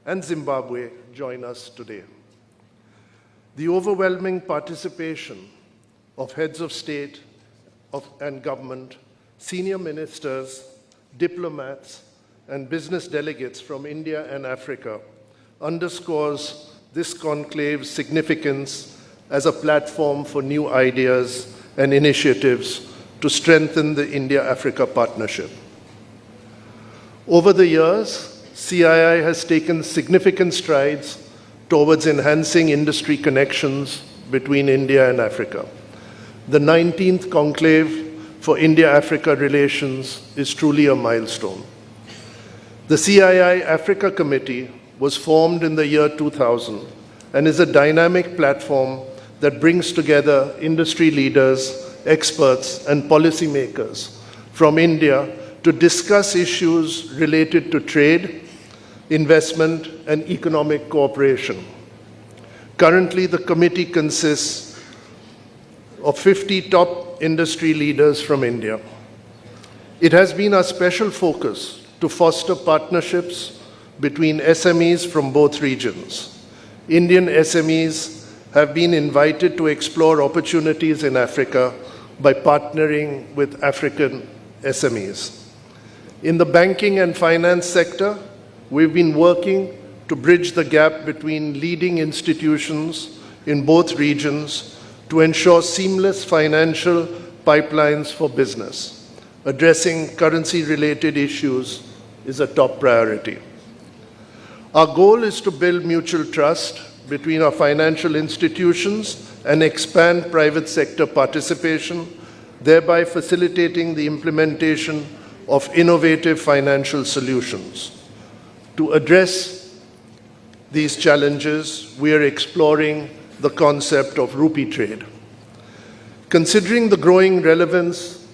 and Zimbabwe join us today. The overwhelming participation of heads of state and government, senior ministers, diplomats, and business delegates from India and Africa underscores this conclave's significance as a platform for new ideas and initiatives to strengthen the India-Africa partnership. Over the years, CII has taken significant strides towards enhancing industry connections between India and Africa. The 19th Conclave for India-Africa relations is truly a milestone. The CII Africa Committee was formed in the year 2000 and is a dynamic platform that brings together industry leaders, experts, and policymakers from India to discuss issues related to trade, investment, and economic cooperation. Currently, the committee consists of 50 top industry leaders from India. It has been our special focus to foster partnerships between SMEs from both regions. Indian SMEs have been invited to explore opportunities in Africa by partnering with African SMEs. In the banking and finance sector, we've been working to bridge the gap between leading institutions in both regions to ensure seamless financial pipelines for business. Addressing currency-related issues is a top priority. Our goal is to build mutual trust between our financial institutions and expand private sector participation, thereby facilitating the implementation of innovative financial solutions. To address these challenges, we are exploring the concept of rupee trade. Considering the growing relevance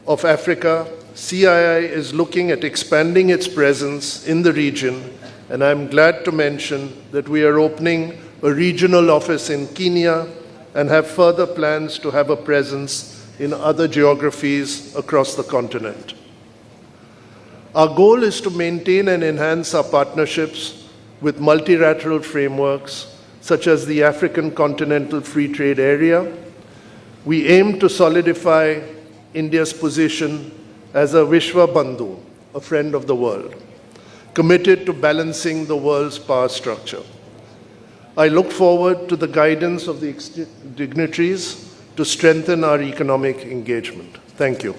of Africa, CII is looking at expanding its presence in the region, and I'm glad to mention that we are opening a regional office in Kenya and have further plans to have a presence in other geographies across the continent. Our goal is to maintain and enhance our partnerships with multilateral frameworks such as the African Continental Free Trade Area. We aim to solidify India's position as a Vishwa Bandhu, a friend of the world, committed to balancing the world's power structure. I look forward to the guidance of the dignitaries to strengthen our economic engagement. Thank you.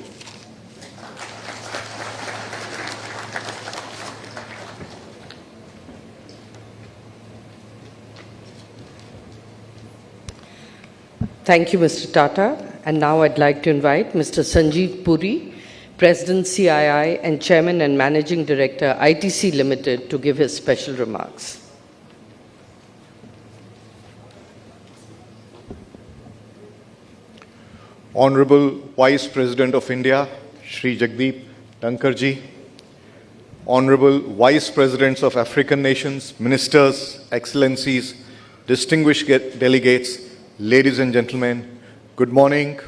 Thank you, Mr. Tata. And now I'd like to invite Mr. Sanjeev Puri, President CII and Chairman and Managing Director, ITC Limited, to give his special remarks. Honorable Vice President of India, Shri Jagdeep Dhankhar ji, Honorable Vice Presidents of African nations, Ministers, Excellencies, distinguished delegates, ladies and gentlemen, good morning.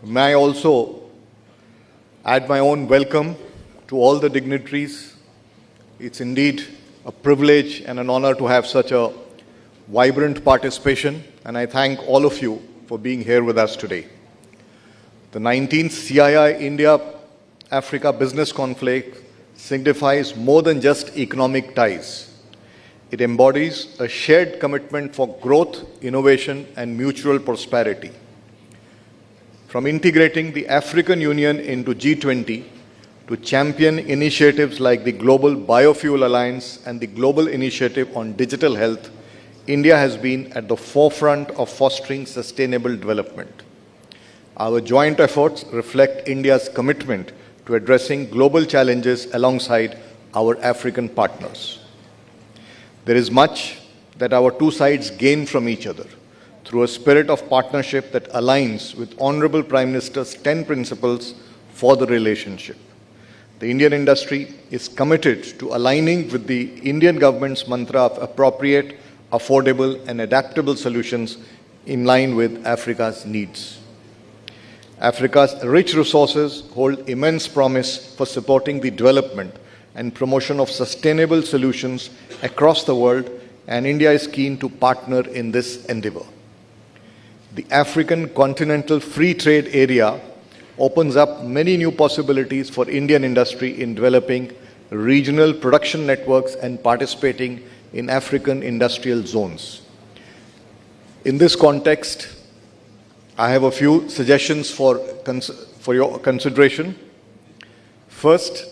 May I also add my own welcome to all the dignitaries. It's indeed a privilege and an honor to have such a vibrant participation, and I thank all of you for being here with us today. The 19th CII India-Africa Business Conclave signifies more than just economic ties. It embodies a shared commitment for growth, innovation, and mutual prosperity. From integrating the African Union into G20 to champion initiatives like the Global Biofuel Alliance and the Global Initiative on Digital Health, India has been at the forefront of fostering sustainable development. Our joint efforts reflect India's commitment to addressing global challenges alongside our African partners. There is much that our two sides gain from each other through a spirit of partnership that aligns with Honorable Prime Minister's 10 principles for the relationship. The Indian industry is committed to aligning with the Indian government's mantra of appropriate, affordable, and adaptable solutions in line with Africa's needs. Africa's rich resources hold immense promise for supporting the development and promotion of sustainable solutions across the world, and India is keen to partner in this endeavor. The African Continental Free Trade Area opens up many new possibilities for Indian industry in developing regional production networks and participating in African industrial zones. In this context, I have a few suggestions for your consideration. First,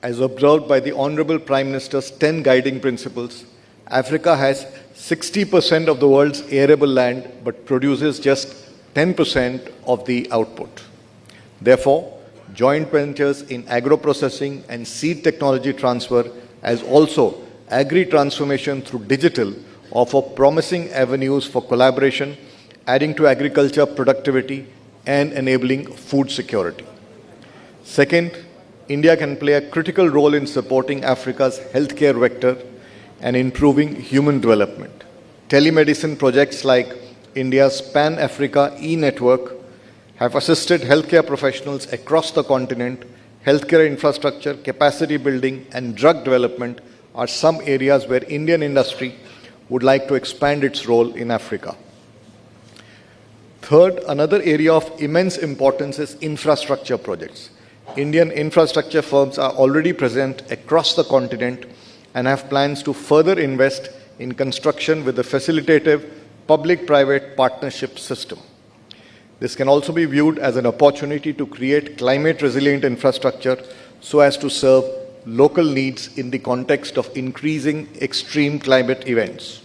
as observed by the Honorable Prime Minister's 10 guiding principles, Africa has 60% of the world's arable land but produces just 10% of the output. Therefore, joint ventures in agro-processing and seed technology transfer, as also agri-transformation through digital, offer promising avenues for collaboration, adding to agriculture productivity and enabling food security. Second, India can play a critical role in supporting Africa's healthcare vector and improving human development. Telemedicine projects like India's Pan-Africa e-network have assisted healthcare professionals across the continent. Healthcare infrastructure, capacity building, and drug development are some areas where Indian industry would like to expand its role in Africa. Third, another area of immense importance is infrastructure projects. Indian infrastructure firms are already present across the continent and have plans to further invest in construction with a facilitative public-private partnership system. This can also be viewed as an opportunity to create climate-resilient infrastructure so as to serve local needs in the context of increasing extreme climate events.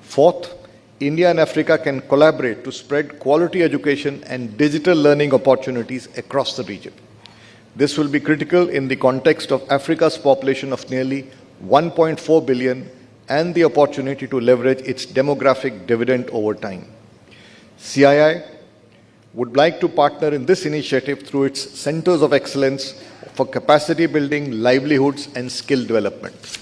Fourth, India and Africa can collaborate to spread quality education and digital learning opportunities across the region. This will be critical in the context of Africa's population of nearly 1.4 billion and the opportunity to leverage its demographic dividend over time. CII would like to partner in this initiative through its centers of excellence for capacity building, livelihoods, and skill development.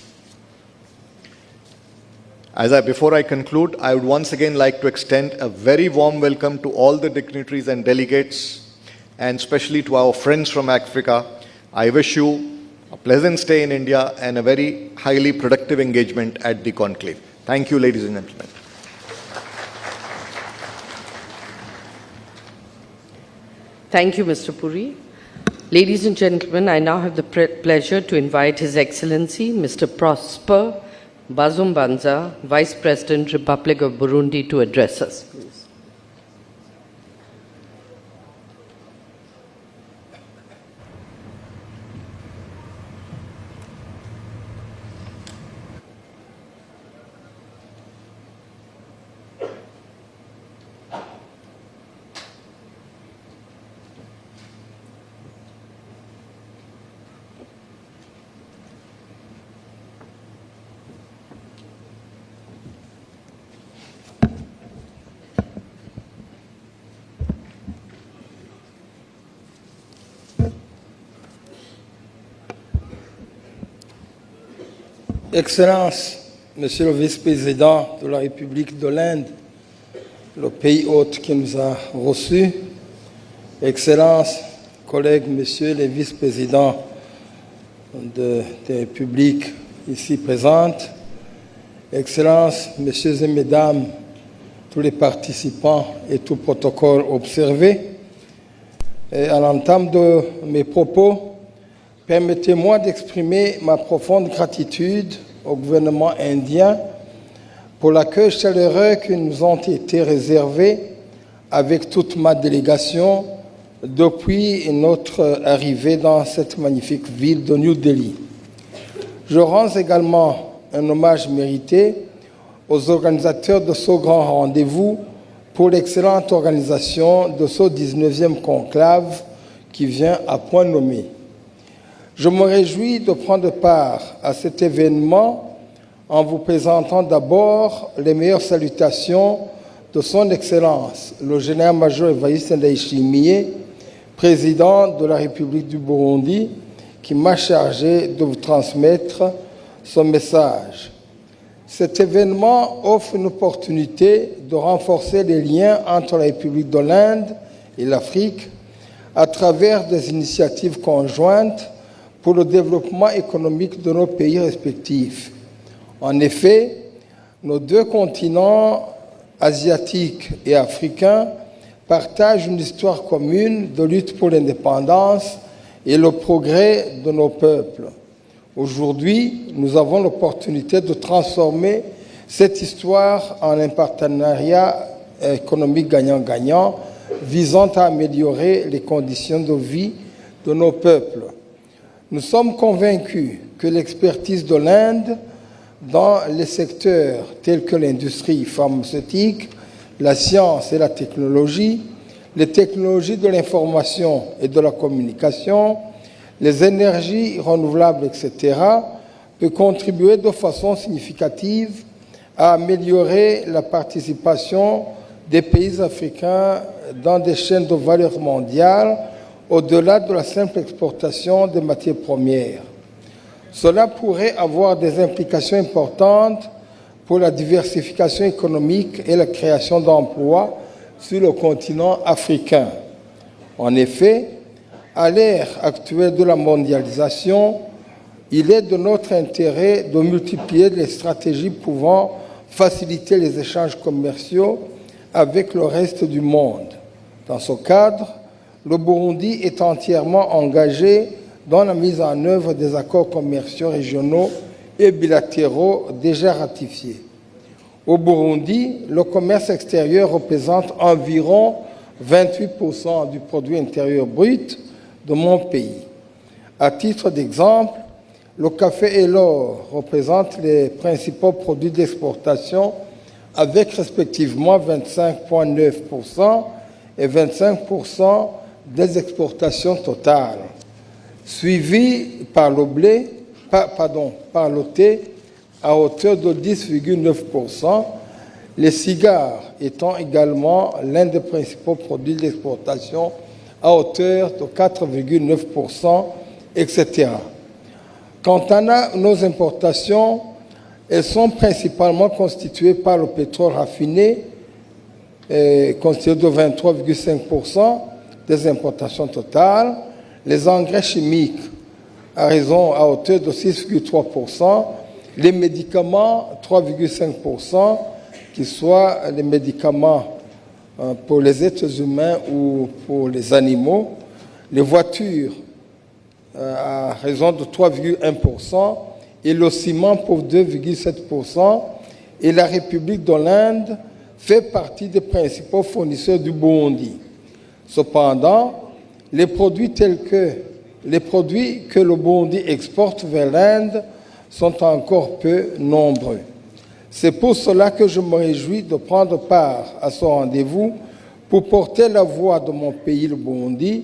Before I conclude, I would once again like to extend a very warm welcome to all the dignitaries and delegates, and especially to our friends from Africa. I wish you a pleasant stay in India and a very highly productive engagement at the Conclave. Thank you, ladies and gentlemen. Thank you, Mr. Puri. Ladies and gentlemen, I now have the pleasure to invite His Excellency, Mr. Prosper Bazumbanza, Vice President, Republic of Burundi, to address us. Please. Excellences, Monsieur le Vice-président de la République de l'Inde, le pays hôte qui nous a reçus, Excellences, collègues, Messieurs les Vice-présidents des républiques ici présentes, Excellences, Messieurs et Mesdames, tous les participants et tout protocole observé, et à l'entame de mes propos, permettez-moi d'exprimer ma profonde gratitude au gouvernement indien pour l'accueil chaleureux qui nous ont été réservés avec toute ma délégation depuis notre arrivée dans cette magnifique ville de New Delhi. Je rends également un hommage mérité aux organisateurs de ce grand rendez-vous pour l'excellente organisation de ce 19e conclave qui vient à point nommé. Je me réjouis de prendre part à cet événement en vous présentant d'abord les meilleures salutations de son Excellence, le général-major Evariste Ndayishimiye, président de la République du Burundi, qui m'a chargé de vous transmettre son message. Cet événement offre une opportunité de renforcer les liens entre la République de l'Inde et l'Afrique à travers des initiatives conjointes pour le développement économique de nos pays respectifs. En effet, nos deux continents, asiatiques et africains, partagent une histoire commune de lutte pour l'indépendance et le progrès de nos peuples. Aujourd'hui, nous avons l'opportunité de transformer cette histoire en un partenariat économique gagnant-gagnant visant à améliorer les conditions de vie de nos peuples. Nous sommes convaincus que l'expertise de l'Inde dans les secteurs tels que l'industrie pharmaceutique, la science et la technologie, les technologies de l'information et de la communication, les énergies renouvelables, etc., peut contribuer de façon significative à améliorer la participation des pays africains dans des chaînes de valeur mondiales au-delà de la simple exportation des matières premières. Cela pourrait avoir des implications importantes pour la diversification économique et la création d'emplois sur le continent africain. En effet, à l'ère actuelle de la mondialisation, il est de notre intérêt de multiplier les stratégies pouvant faciliter les échanges commerciaux avec le reste du monde. Dans ce cadre, le Burundi est entièrement engagé dans la mise en œuvre des accords commerciaux régionaux et bilatéraux déjà ratifiés. Au Burundi, le commerce extérieur représente environ 28% du produit intérieur brut de mon pays. À titre d'exemple, le café et l'or représentent les principaux produits d'exportation avec respectivement 25,9% et 25% des exportations totales, suivi par le thé à hauteur de 10,9%, les cigares étant également l'un des principaux produits d'exportation à hauteur de 4,9%, etc. Quant à nos importations, elles sont principalement constituées par le pétrole raffiné, constitué de 23,5% des importations totales, les engrais chimiques à hauteur de 6,3%, les médicaments 3,5%, qui soient les médicaments pour les êtres humains ou pour les animaux, les voitures à raison de 3,1%, et le ciment pour 2,7%, et la République de l'Inde fait partie des principaux fournisseurs du Burundi. Cependant, les produits que le Burundi exporte vers l'Inde sont encore peu nombreux. C'est pour cela que je me réjouis de prendre part à ce rendez-vous pour porter la voix de mon pays, le Burundi,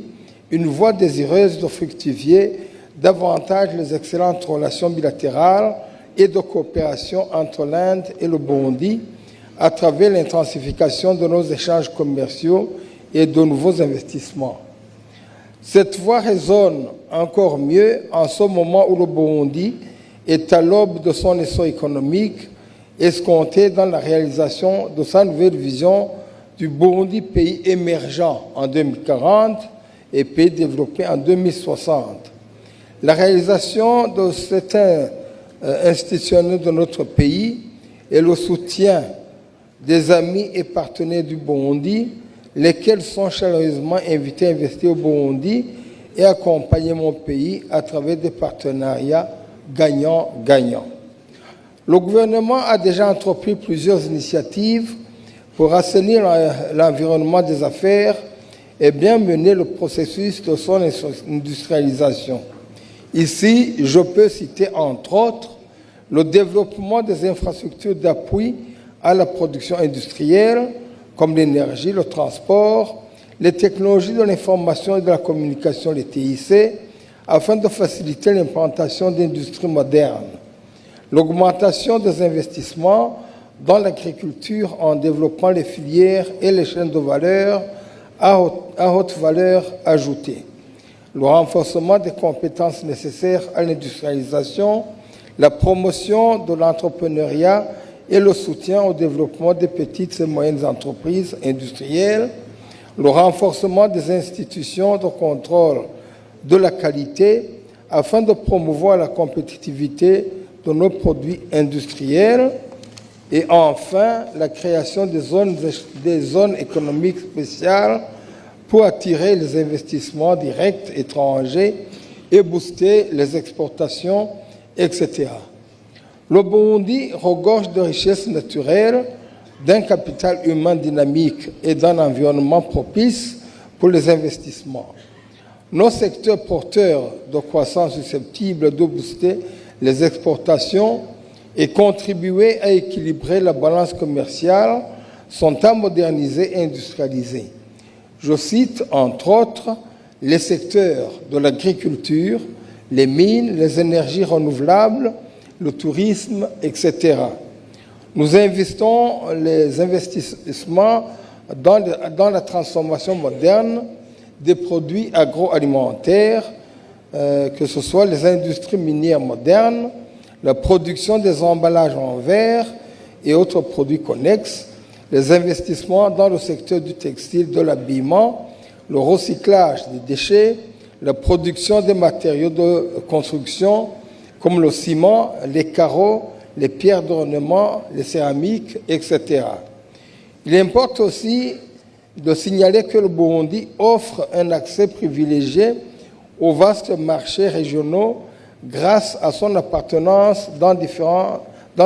une voix désireuse de fructifier davantage les excellentes relations bilatérales et de coopération entre l'Inde et le Burundi à travers l'intensification de nos échanges commerciaux et de nouveaux investissements. Cette voix résonne encore mieux en ce moment où le Burundi est à l'aube de son essor économique, escompté dans la réalisation de sa nouvelle vision du Burundi pays émergent en 2040 et pays développé en 2060. La réalisation de certains institutionnels de notre pays et le soutien des amis et partenaires du Burundi, lesquels sont chaleureusement invités à investir au Burundi et accompagner mon pays à travers des partenariats gagnant-gagnant. Le gouvernement a déjà entrepris plusieurs initiatives pour assainir l'environnement des affaires et bien mener le processus de son industrialisation. Ici, je peux citer entre autres le développement des infrastructures d'appui à la production industrielle, comme l'énergie, le transport, les technologies de l'information et de la communication, les TIC, afin de faciliter l'implantation d'industries modernes. L'augmentation des investissements dans l'agriculture en développant les filières et les chaînes de valeur à haute valeur ajoutée. Le renforcement des compétences nécessaires à l'industrialisation, la promotion de l'entrepreneuriat et le soutien au développement des petites et moyennes entreprises industrielles, le renforcement des institutions de contrôle de la qualité afin de promouvoir la compétitivité de nos produits industriels et enfin la création des zones économiques spéciales pour attirer les investissements directs étrangers et booster les exportations, etc. Le Burundi regorge de richesses naturelles, d'un capital humain dynamique et d'un environnement propice pour les investissements. Nos secteurs porteurs de croissance susceptibles de booster les exportations et contribuer à équilibrer la balance commerciale sont à moderniser et industrialiser. Je cite entre autres les secteurs de l'agriculture, les mines, les énergies renouvelables, le tourisme, etc. Nous investissons les investissements dans la transformation moderne des produits agroalimentaires, que ce soit les industries minières modernes, la production des emballages en verre et autres produits connexes, les investissements dans le secteur du textile, de l'habillement, le recyclage des déchets, la production des matériaux de construction comme le ciment, les carreaux, les pierres d'ornement, les céramiques, etc. Il importe aussi de signaler que le Burundi offre un accès privilégié aux vastes marchés régionaux grâce à son appartenance dans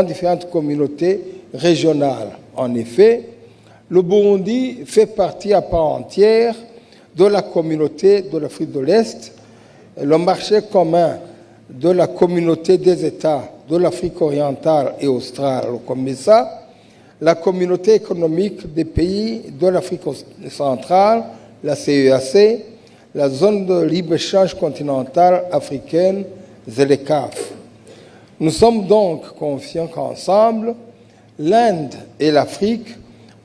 différentes communautés régionales. En effet, le Burundi fait partie à part entière de la communauté de l'Afrique de l'Est, le marché commun de la communauté des États de l'Afrique orientale et australe, le COMESA, la communauté économique des pays de l'Afrique centrale, la CEAC, la zone de libre-échange continentale africaine, ZLECAf. Nous sommes donc confiants qu'ensemble, l'Inde et l'Afrique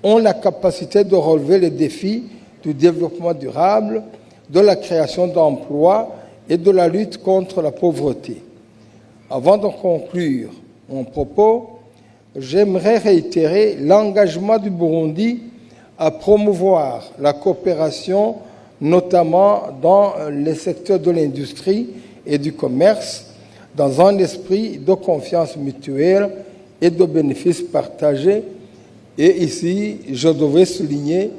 ont la capacité de relever les défis du développement durable, de la création d'emplois et de la lutte contre la pauvreté. Avant de conclure mon propos, j'aimerais réitérer l'engagement du Burundi à promouvoir la coopération, notamment dans les secteurs de l'industrie et du commerce, dans un esprit de confiance mutuelle et de bénéfices partagés. Et ici, je devrais souligner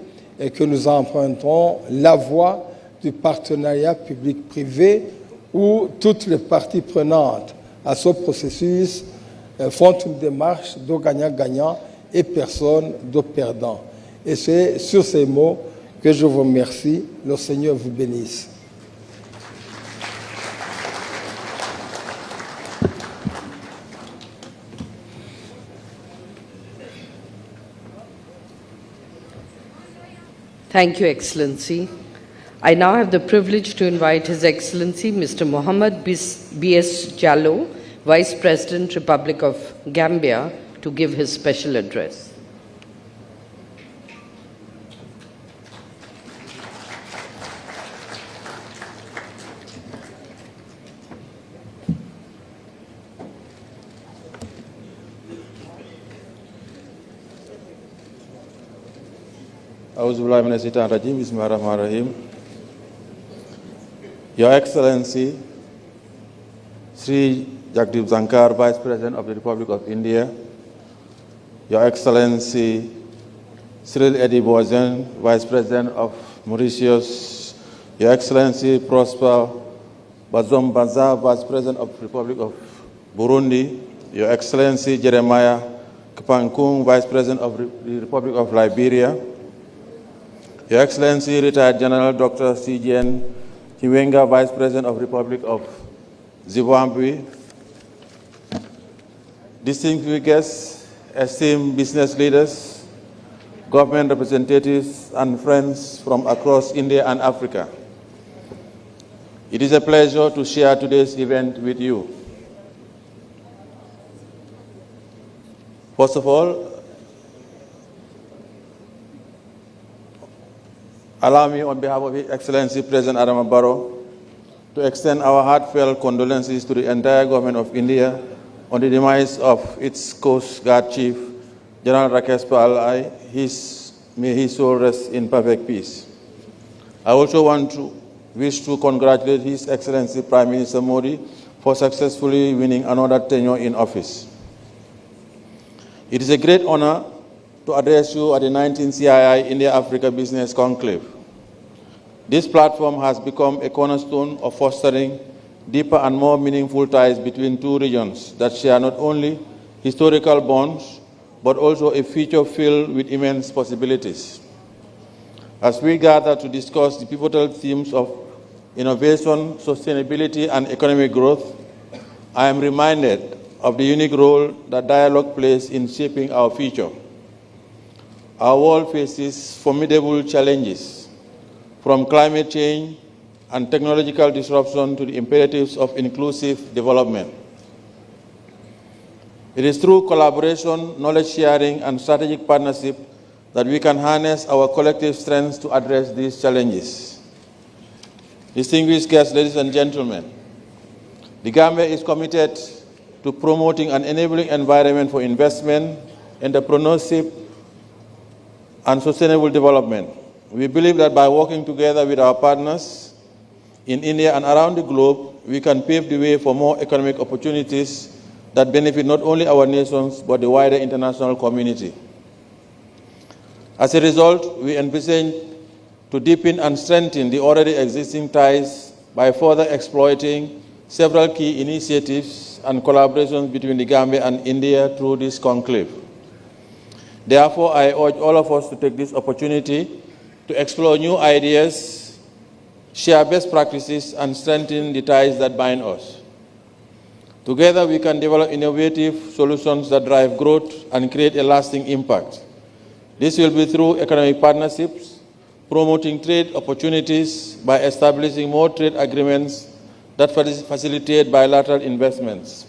que nous empruntons la voie du partenariat public-privé où toutes les parties prenantes à ce processus font une démarche de gagnant-gagnant et personne de perdant. Et c'est sur ces mots que je vous remercie. Le Seigneur vous bénisse. Thank you, Excellency. I now have the privilege to invite His Excellency Mr. Mohammed B.S. Jallow, Vice President, Republic of Gambia, to give his special address. Your Excellency, Sri Jagdeep Dhankhar, Vice President of the Republic of India, Your Excellency, Cyril Edibozen, Vice President of Mauritius, Your Excellency, Prosper Bazom Banza, Vice President of the Republic of Burundi, Your Excellency, Jeremiah Kapankung, Vice President of the Republic of Liberia, Your Excellency, Retired General Dr. C.J.N. Chiwenga, Vice President of the Republic of Zimbabwe, distinguished guests, esteemed business leaders, government representatives, and friends from across India and Africa. It is a pleasure to share today's event with you. First of all, allow me, on behalf of His Excellency President Adama Barrow, to extend our heartfelt condolences to the entire government of India on the demise of its Coast Guard Chief, General Rakesh Pal. May his soul rest in perfect peace. I also wish to congratulate His Excellency Prime Minister Modi for successfully winning another tenure in office. It is a great honor to address you at the 19th CII India-Africa Business Conclave. This platform has become a cornerstone of fostering deeper and more meaningful ties between two regions that share not only historical bonds, but also a future filled with immense possibilities. As we gather to discuss the pivotal themes of innovation, sustainability, and economic growth, I am reminded of the unique role that dialogue plays in shaping our future. Our world faces formidable challenges, from climate change and technological disruption to the imperatives of inclusive development. It is through collaboration, knowledge sharing, and strategic partnership that we can harness our collective strengths to address these challenges. Distinguished guests, ladies and gentlemen, the Gambia is committed to promoting an enabling environment for investment, entrepreneurship, and sustainable development. We believe that by working together with our partners in India and around the globe, we can pave the way for more economic opportunities that benefit not only our nations, but the wider international community. As a result, we envision to deepen and strengthen the already existing ties by further exploiting several key initiatives and collaborations between the Gambia and India through this conclave. Therefore, I urge all of us to take this opportunity to explore new ideas, share best practices, and strengthen the ties that bind us. Together, we can develop innovative solutions that drive growth and create a lasting impact. This will be through economic partnerships, promoting trade opportunities by establishing more trade agreements that facilitate bilateral investments.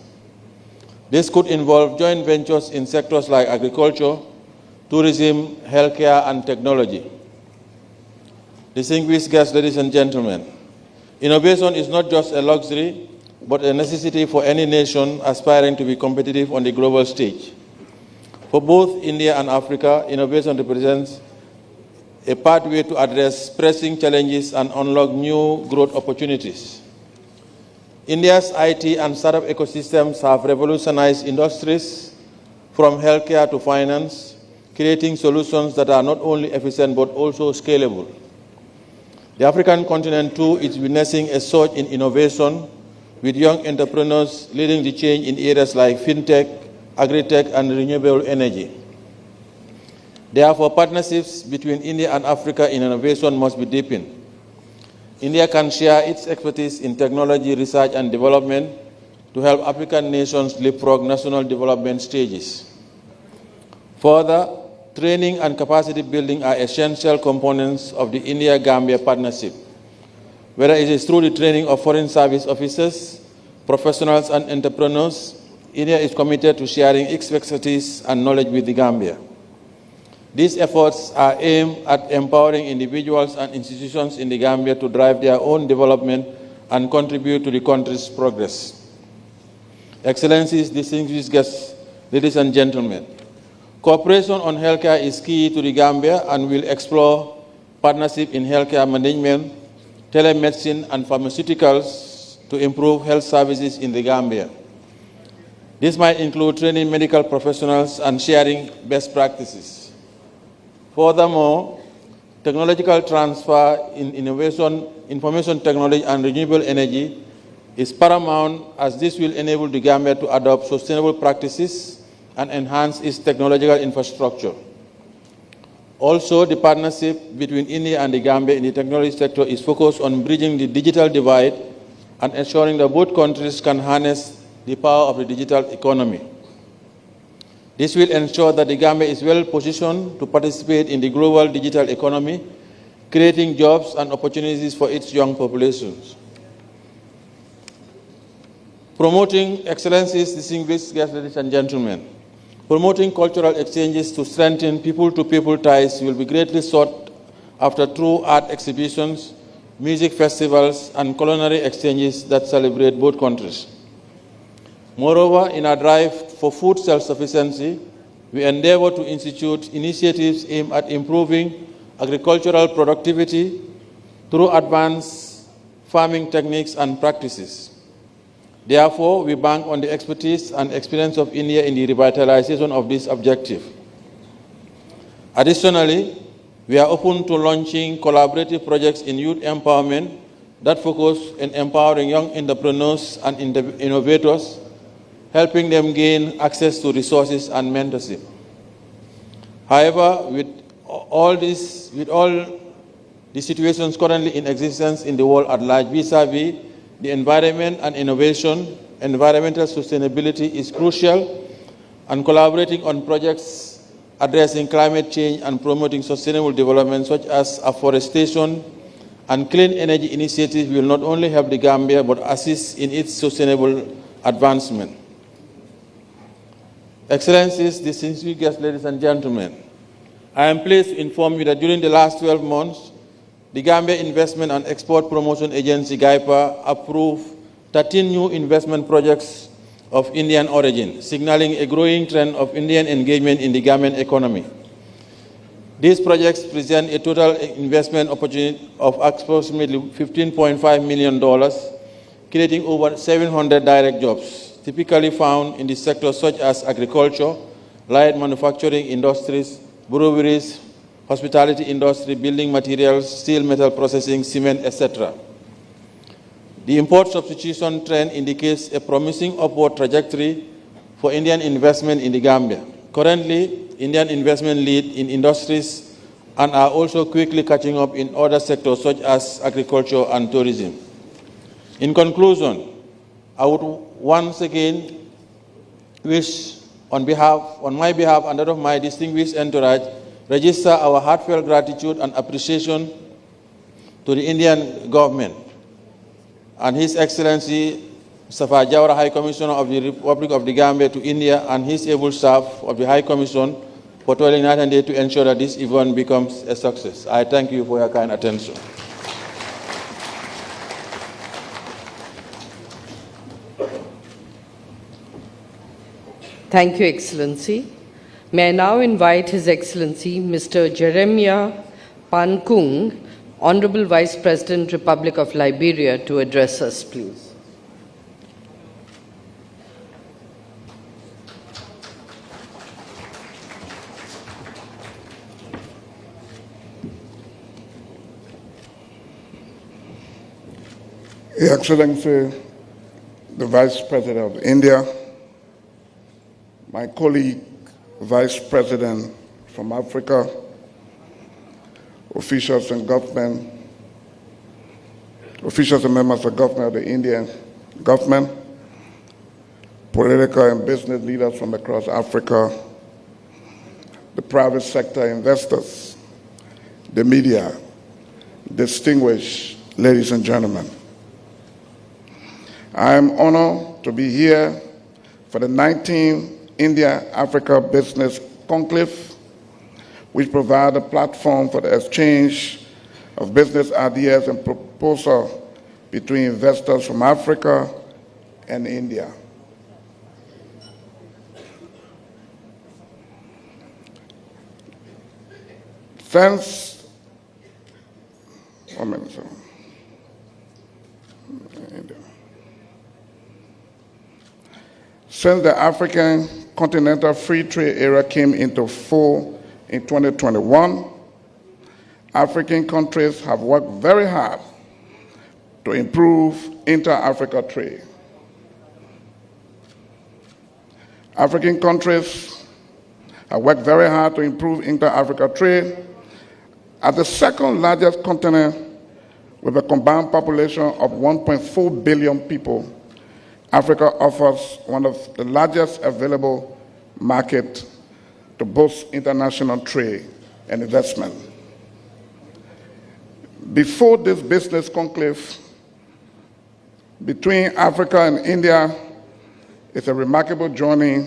This could involve joint ventures in sectors like agriculture, tourism, healthcare, and technology. Distinguished guests, ladies and gentlemen, innovation is not just a luxury, but a necessity for any nation aspiring to be competitive on the global stage. For both India and Africa, innovation represents a pathway to address pressing challenges and unlock new growth opportunities. India's IT and startup ecosystems have revolutionized industries from healthcare to finance, creating solutions that are not only efficient but also scalable. The African continent, too, is witnessing a surge in innovation, with young entrepreneurs leading the change in areas like fintech, agri-tech, and renewable energy. Therefore, partnerships between India and Africa in innovation must be deepened. India can share its expertise in technology, research, and development to help African nations leapfrog national development stages. Further, training and capacity building are essential components of the India-Gambia partnership. Whether it is through the training of foreign service officers, professionals, and entrepreneurs, India is committed to sharing its expertise and knowledge with the Gambia. These efforts are aimed at empowering individuals and institutions in the Gambia to drive their own development and contribute to the country's progress. Excellencies, distinguished guests, ladies and gentlemen, cooperation on healthcare is key to the Gambia, and will explore partnership in healthcare management, telemedicine, and pharmaceuticals to improve health services in the Gambia. This might include training medical professionals and sharing best practices. Furthermore, technological transfer in innovation, information technology, and renewable energy is paramount, as this will enable the Gambia to adopt sustainable practices and enhance its technological infrastructure. Also, the partnership between India and the Gambia in the technology sector is focused on bridging the digital divide and ensuring that both countries can harness the power of the digital economy. This will ensure that the Gambia is well positioned to participate in the global digital economy, creating jobs and opportunities for its young populations. Promoting excellencies, distinguished guests, ladies and gentlemen. Promoting cultural exchanges to strengthen people-to-people ties will be greatly sought after through art exhibitions, music festivals, and culinary exchanges that celebrate both countries. Moreover, in our drive for food self-sufficiency, we endeavor to institute initiatives aimed at improving agricultural productivity through advanced farming techniques and practices. Therefore, we bank on the expertise and experience of India in the revitalization of this objective. Additionally, we are open to launching collaborative projects in youth empowerment that focus on empowering young entrepreneurs and innovators, helping them gain access to resources and mentorship. However, with all the situations currently in existence in the world at large vis-à-vis the environment and innovation, environmental sustainability is crucial, and collaborating on projects addressing climate change and promoting sustainable development such as afforestation and clean energy initiatives will not only help the Gambia but assist in its sustainable advancement. Excellencies, distinguished guests, ladies and gentlemen, I am pleased to inform you that during the last 12 months, the Gambia Investment and Export Promotion Agency, GAIPA, approved 13 new investment projects of Indian origin, signaling a growing trend of Indian engagement in the Gambian economy. These projects present a total investment opportunity of approximately $15.5 million, creating over 700 direct jobs, typically found in the sectors such as agriculture, light manufacturing industries, breweries, hospitality industry, building materials, steel metal processing, cement, etc. The import substitution trend indicates a promising upward trajectory for Indian investment in the Gambia. Currently, Indian investment lead in industries and are also quickly catching up in other sectors such as agriculture and tourism. In conclusion, I would once again wish on my behalf and that of my distinguished entourage, register our heartfelt gratitude and appreciation to the Indian government and His Excellency Safa Jawara, High Commissioner of the Republic of the Gambia to India, and his able staff of the High Commission for toiling night and day to ensure that this event becomes a success. I thank you for your kind attention. Thank you, Excellency. May I now invite His Excellency Mr. Jeremiah Pankung, Honorable Vice President, Republic of Liberia, to address us, please. Your Excellency, the Vice President of India, my colleague, Vice President from Africa, officials and government, officials and members of government of the Indian government, political and business leaders from across Africa, the private sector investors, the media, distinguished ladies and gentlemen. I am honored to be here for the 19th India-Africa Business Conclave, which provides a platform for the exchange of business ideas and proposals between investors from Africa and India. Since the African Continental Free Trade Area came into force in 2021, African countries have worked very hard to improve inter-Africa trade. African countries have worked very hard to improve inter-Africa trade. As the second largest continent with a combined population of 1.4 billion people, Africa offers one of the largest available markets to boost international trade and investment. Before this business conclave between Africa and India, it's a remarkable journey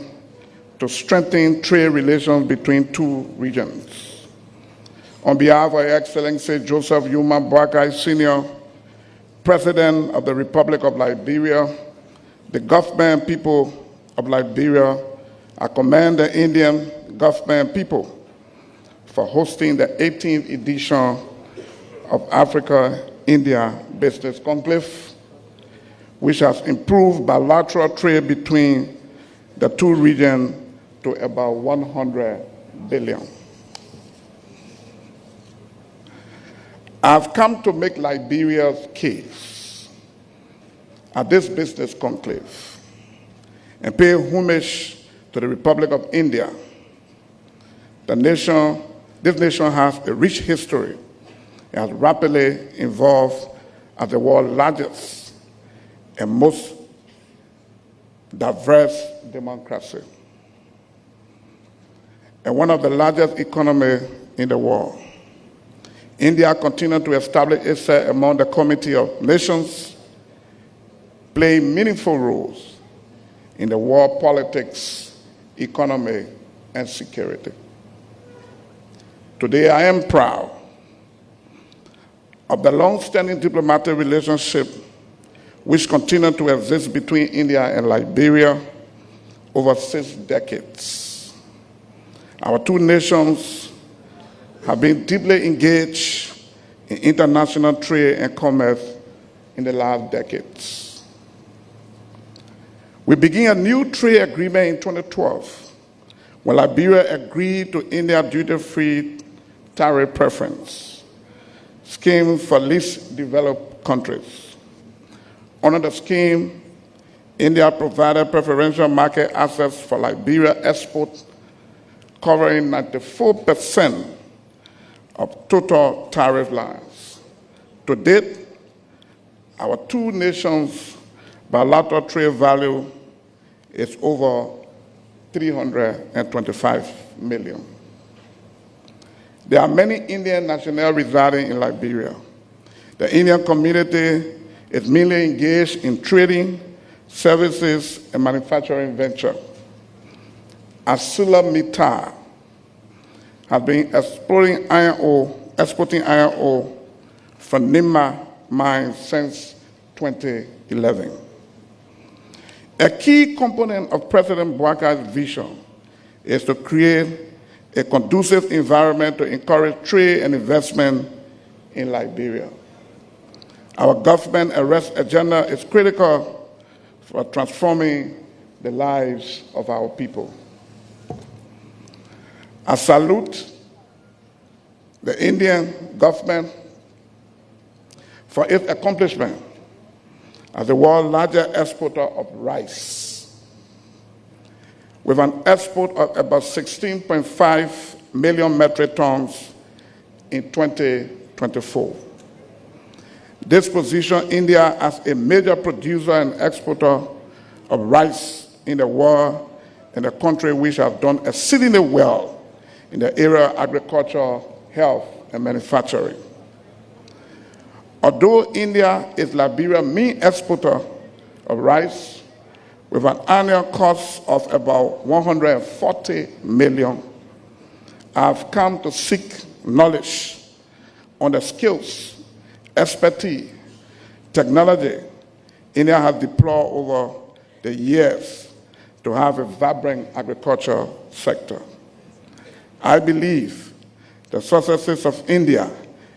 to strengthen trade relations between two regions. On behalf of Your Excellency Joseph Yuma Boakai Sr., President of the Republic of Liberia, the government and people of Liberia, I commend the Indian government and people for hosting the 18th edition of Africa-India Business Conclave. which has improved bilateral trade between the two regions to about 100 billion. I've come to make Liberia's case at this business conclave and pay homage to the Republic of India. This nation has a rich history and has rapidly evolved as the world's largest and most diverse democracy, and one of the largest economies in the world. India continued to establish itself among the Committee of Nations, playing meaningful roles in the world politics, economy, and security. Today, I am proud of the long-standing diplomatic relationship which continued to exist between India and Liberia over 6 decades. Our two nations have been deeply engaged in international trade and commerce in the last decades. We began a new trade agreement in 2012 when Liberia agreed to India's duty-free tariff preference scheme for least developed countries. Under the scheme, India provided preferential market access for Liberia exports covering 94% of total tariff lines. To date, our two nations' bilateral trade value is over $325 million. There are many Indian nationals residing in Liberia. The Indian community is mainly engaged in trading, services, and manufacturing ventures. ArcelorMittal has been exporting iron ore from Nimba mine since 2011. A key component of President Bouakar's vision is to create a conducive environment to encourage trade and investment in Liberia. Our government arrest agenda is critical for transforming the lives of our people. I salute the Indian government for its accomplishment as the world's largest exporter of rice, with an export of about 16.5 million metric tons in 2024. This positions India as a major producer and exporter of rice in the world, and a country which has done exceedingly well in the area of agriculture, health, and manufacturing. Although India is Liberia's main exporter of rice, with an annual cost of about $140 million, I have come to seek knowledge on the skills, expertise, technology India has deployed over the years to have a vibrant agriculture sector. I believe the successes of India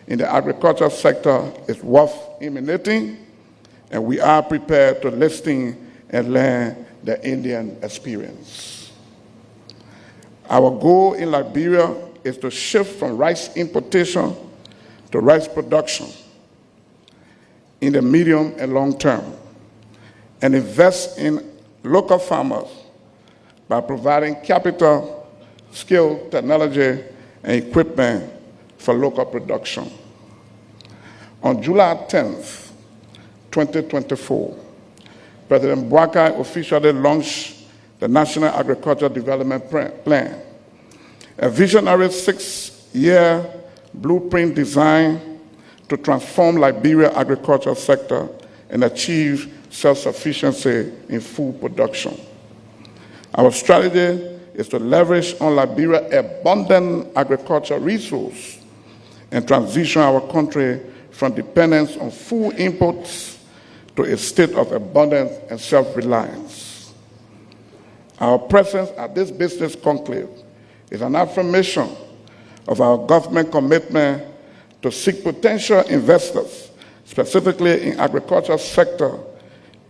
in the agriculture sector is worth emulating, and we are prepared to listen and learn the Indian experience. Our goal in Liberia is to shift from rice importation to rice production in the medium and long term, and invest in local farmers by providing capital, skill, technology, and equipment for local production. On July 10th, 2024, President Bouakar officially launched the National Agricultural Development Plan, a visionary 6-year blueprint designed to transform Liberia's agricultural sector and achieve self-sufficiency in food production. Our strategy is to leverage on Liberia's abundant agricultural resource and transition our country from dependence on food imports to a state of abundance and self-reliance. Our presence at this business conclave is an affirmation of our government commitment to seek potential investors, specifically in agricultural sector,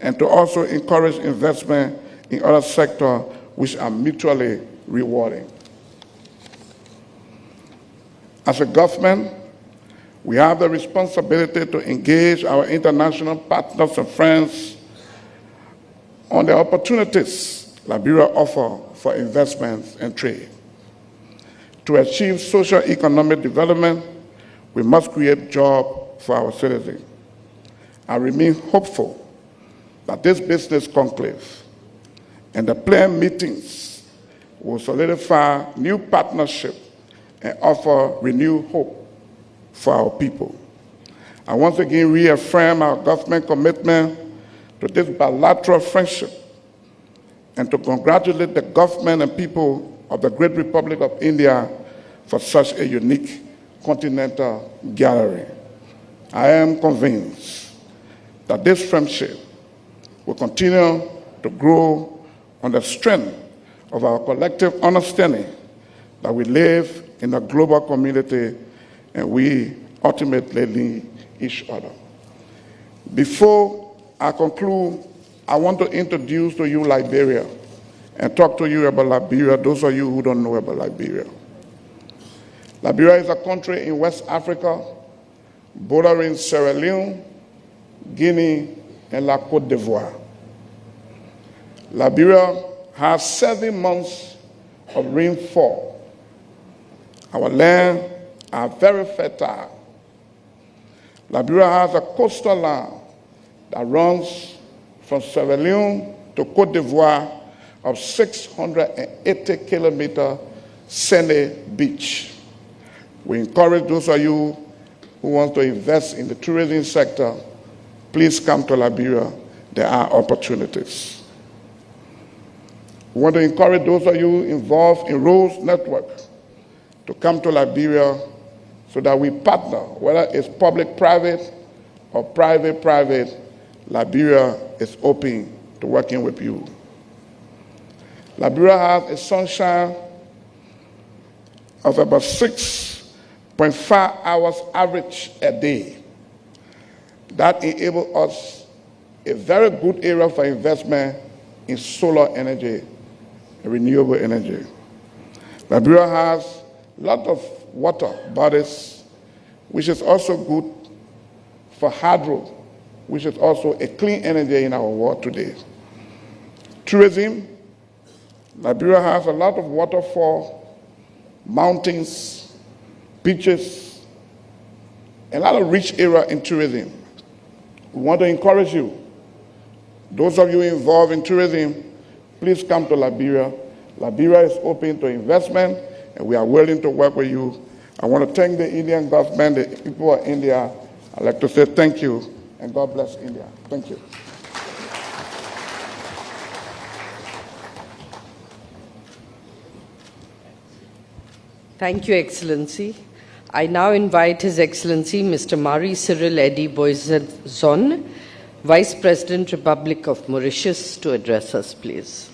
and to also encourage investment in other sectors which are mutually rewarding. As a government, we have the responsibility to engage our international partners and friends on the opportunities Liberia offers for investments and trade. To achieve socio-economic development, we must create jobs for our citizens. I remain hopeful that this business conclave and the planned meetings will solidify new partnership and offer renewed hope for our people. I once again reaffirm our government commitment to this bilateral friendship and to congratulate the government and people of the Great Republic of India for such a unique continental gathering. I am convinced that this friendship will continue to grow on the strength of our collective understanding that we live in a global community and we ultimately need each other. Before I conclude, I want to introduce to you Liberia and talk to you about Liberia, those of you who don't know about Liberia. Liberia is a country in West Africa, bordering Sierra Leone, Guinea, and La Côte d'Ivoire. Liberia has 7 months of rainfall. Our land are very fertile. Liberia has a coastal line that runs from Sierra Leone to Côte d'Ivoire of 680 kilometer sandy beach. We encourage those of you who want to invest in the tourism sector, please come to Liberia. There are opportunities. We want to encourage those of you involved in roads network to come to Liberia so that we partner, whether it's public-private or private-private, Liberia is open to working with you. Liberia has a sunshine of about 6.5 hours average a day. That enables us a very good area for investment in solar energy and renewable energy. Liberia has a lot of water bodies, which is also good for hydro, which is also a clean energy in our world today. Tourism, Liberia has a lot of waterfall, mountains, beaches, a lot of rich area in tourism. We want to encourage you. Those of you involved in tourism, please come to Liberia. Liberia is open to investment, and we are willing to work with you. I want to thank the Indian government, the people of India. I'd like to say thank you, and God bless India. Thank you. Thank you, Excellency. I now invite His Excellency Mr. Marie Cyril Eddy Boisson, Vice President, Republic of Mauritius, to address us, please.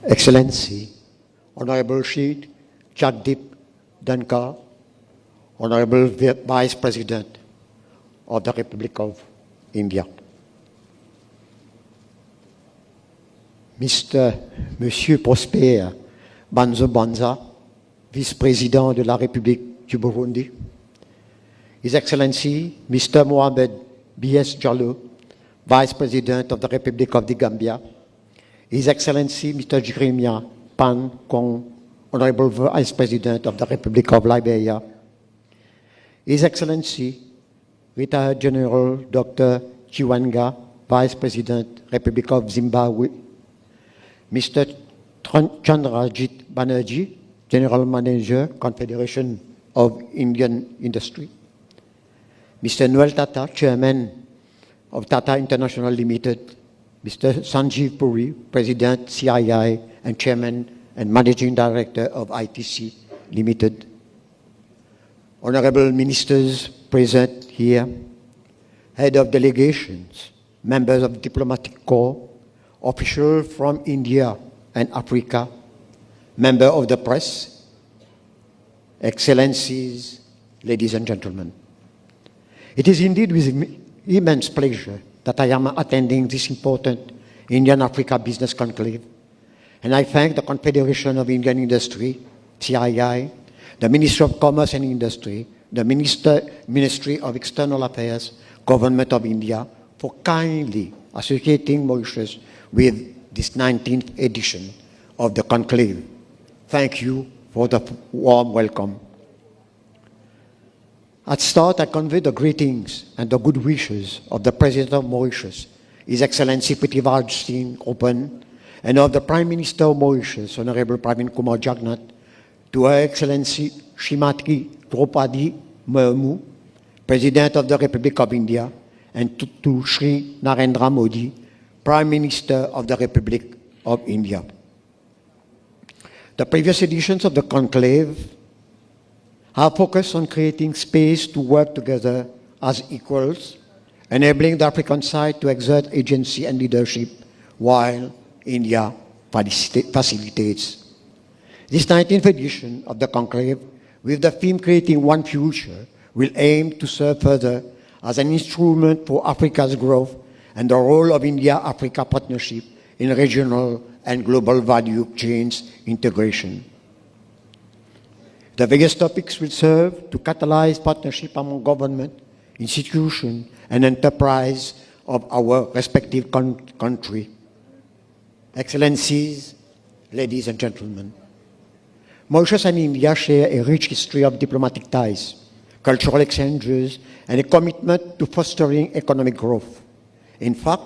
Excellency, Honorable Shri Jagdeep Dhankhar, Honorable Vice President of the Republic of India, Monsieur Prosper Banza, Vice-Président de la République du Burundi, His Excellency Mr. Mohamed B.S. Jallow, Vice President of the Republic of the Gambia, His Excellency Mr. Jeremiah Pan Kong, Honorable Vice President of the Republic of Liberia, His Excellency Retired General Dr. Chiwanga, Vice President, Republic of Zimbabwe, Mr. Chandrajit Banerjee, General Manager, Confederation of Indian Industry, Mr. Noel Tata, Chairman of Tata International Limited, Mr. Sanjeev Puri, President, CII, and Chairman, and Managing Director of ITC Limited, honorable ministers present here, head of delegations, members of diplomatic corps, officials from India and Africa, member of the press, excellencies, ladies and gentlemen. It is indeed with immense pleasure that I am attending this important Indian-Africa Business Conclave, and I thank the Confederation of Indian Industry, CII, the Ministry of Commerce and Industry, the Ministry of External Affairs, Government of India, for kindly associating Mauritius with this 19th edition of the Conclave. Thank you for the warm welcome. At start, I convey the greetings and the good wishes of the President of Mauritius, His Excellency Prithviraj Singh Kopan, and of the Prime Minister of Mauritius, Honorable Pravin Kumar Jagnnath, to Her Excellency Srimati Draupadi Murmu, President of the Republic of India, and to Shri Narendra Modi, Prime Minister of the Republic of India. The previous editions of the Conclave have focused on creating space to work together as equals, enabling the African side to exert agency and leadership while India facilitates. This 19th edition of the Conclave, with the theme Creating One Future, will aim to serve further as an instrument for Africa's growth and the role of India-Africa partnership in regional and global value chains integration. The various topics will serve to catalyze partnership among government, institutions, and enterprise of our respective country. Excellencies, ladies and gentlemen, Mauritius and India share a rich history of diplomatic ties, cultural exchanges, and a commitment to fostering economic growth. In fact,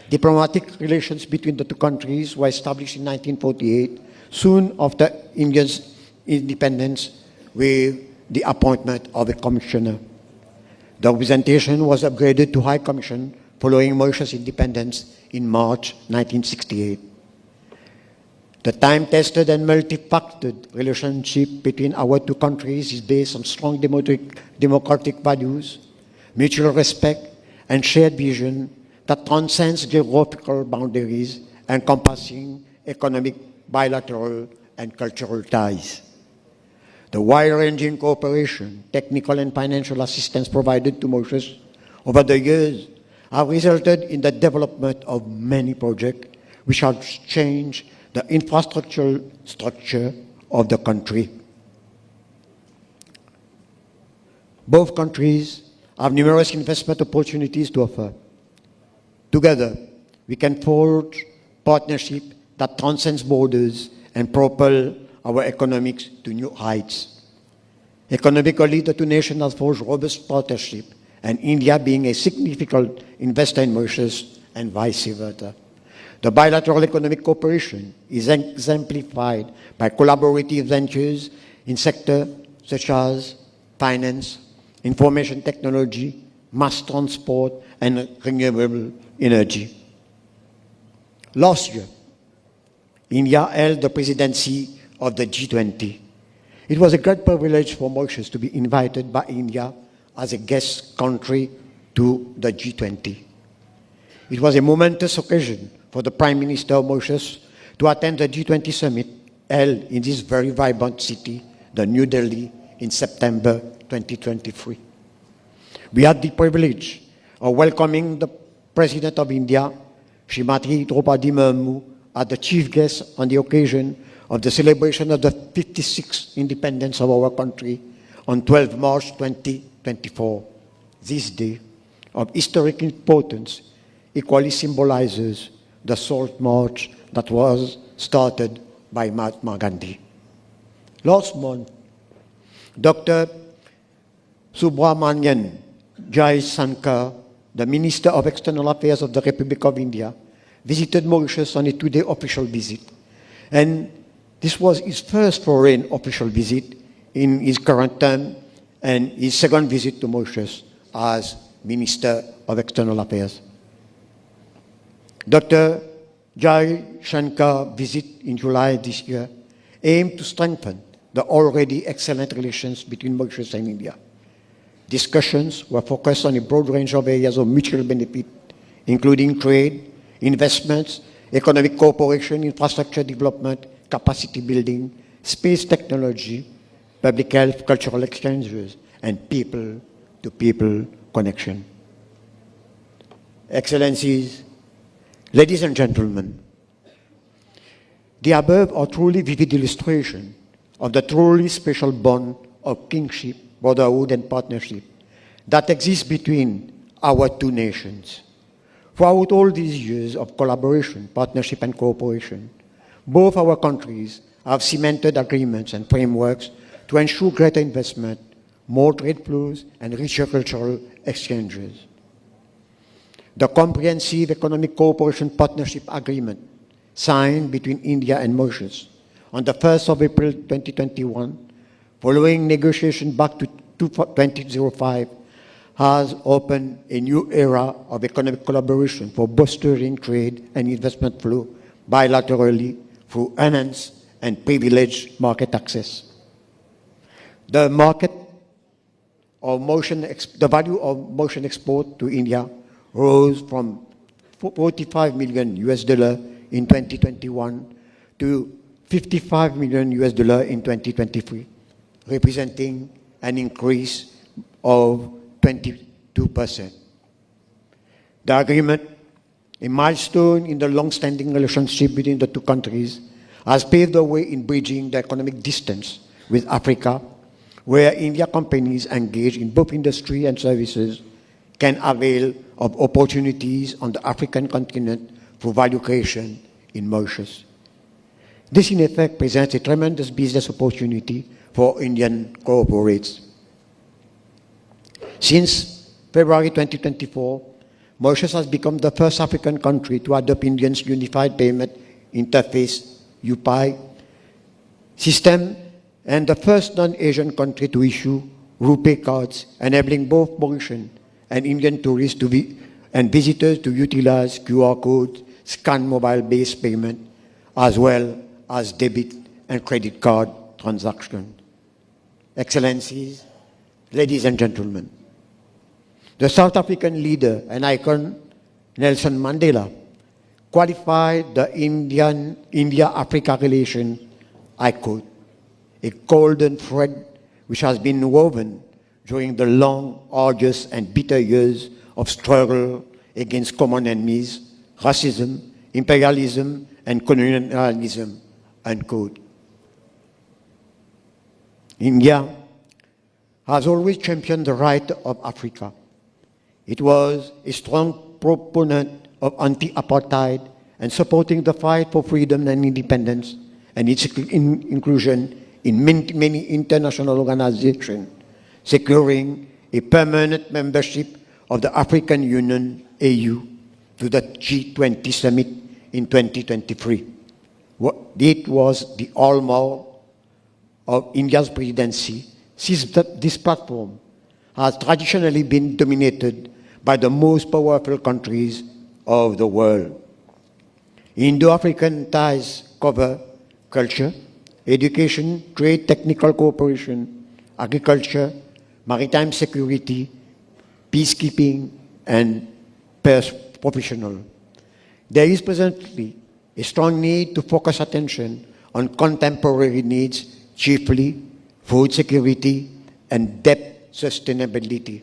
diplomatic relations between the two countries were established in 1948, soon after India's independence, with the appointment of a commissioner. The representation was upgraded to High Commission following Mauritius' independence in March 1968. The time-tested and multifaceted relationship between our two countries is based on strong democratic values, mutual respect, and shared vision that transcends geographical boundaries, encompassing economic, bilateral, and cultural ties. The wide-ranging cooperation, technical and financial assistance provided to Mauritius over the years have resulted in the development of many projects which have changed the infrastructural structure of the country. Both countries have numerous investment opportunities to offer. Together, we can forge partnership that transcends borders and propel our economics to new heights. Economically, the two nations have forged robust partnership, and India being a significant investor in Mauritius and vice versa. The bilateral economic cooperation is exemplified by collaborative ventures in sectors such as finance, information technology, mass transport, and renewable energy. Last year, India held the presidency of the G20. It was a great privilege for Mauritius to be invited by India as a guest country to the G20. It was a momentous occasion for the Prime Minister of Mauritius to attend the G20 summit held in this very vibrant city, the New Delhi, in September 2023. We had the privilege of welcoming the President of India, Srimati Draupadi Murmu, as the chief guest on the occasion of the celebration of the 56th independence of our country on 12 March 2024. This day of historic importance equally symbolizes the Salt March that was started by Mahatma Gandhi. Last month, Dr. Subramanian Jaishankar, the Minister of External Affairs of the Republic of India, visited Mauritius on a two-day official visit. And this was his first foreign official visit in his current term and his second visit to Mauritius as Minister of External Affairs. Dr. Jai Shankar visit in July this year aimed to strengthen the already excellent relations between Mauritius and India. Discussions were focused on a broad range of areas of mutual benefit, including trade, investments, economic cooperation, infrastructure development, capacity building, space technology, public health, cultural exchanges, and people-to-people connection. Excellencies, ladies and gentlemen, the above are truly vivid illustration of the truly special bond of kingship, brotherhood, and partnership that exists between our two nations. Throughout all these years of collaboration, partnership, and cooperation, both our countries have cemented agreements and frameworks to ensure greater investment, more trade flows, and richer cultural exchanges. The Comprehensive Economic Cooperation Partnership Agreement signed between India and Mauritius on the 1st of April 2021, following negotiation back to 2005, has opened a new era of economic collaboration for bolstering trade and investment flow bilaterally through enhanced and privileged market access. The value of Mauritian export to India rose from $45 million in 2021 to $55 million in 2023, representing an increase of 22%. The agreement, a milestone in the long-standing relationship between the two countries, has paved the way in bridging the economic distance with Africa, where India companies engaged in both industry and services can avail of opportunities on the African continent for value creation in Mauritius. This, in effect, presents a tremendous business opportunity for Indian corporates. Since February 2024, Mauritius has become the first African country to adopt India's Unified Payment Interface (UPI) system and the first non-Asian country to issue RuPay cards, enabling both Mauritian and Indian tourists and visitors to utilize QR codes, scan mobile-based payment, as well as debit and credit card transactions. Excellencies, ladies and gentlemen, the South African leader and icon Nelson Mandela qualified the India-Africa relation, I quote, a golden thread which has been woven during the long, arduous, and bitter years of struggle against common enemies, racism, imperialism, and colonialism, unquote. India has always championed the right of Africa. It was a strong proponent of anti-apartheid and supporting the fight for freedom and independence and its inclusion in many international organizations, securing a permanent membership of the African Union, AU, to the G20 summit in 2023. It was the hallmark of India's presidency, since this platform has traditionally been dominated by the most powerful countries of the world. Indo-African ties cover culture, education, trade, technical cooperation, agriculture, maritime security, peacekeeping, and professional. There is presently a strong need to focus attention on contemporary needs, chiefly food security and debt sustainability.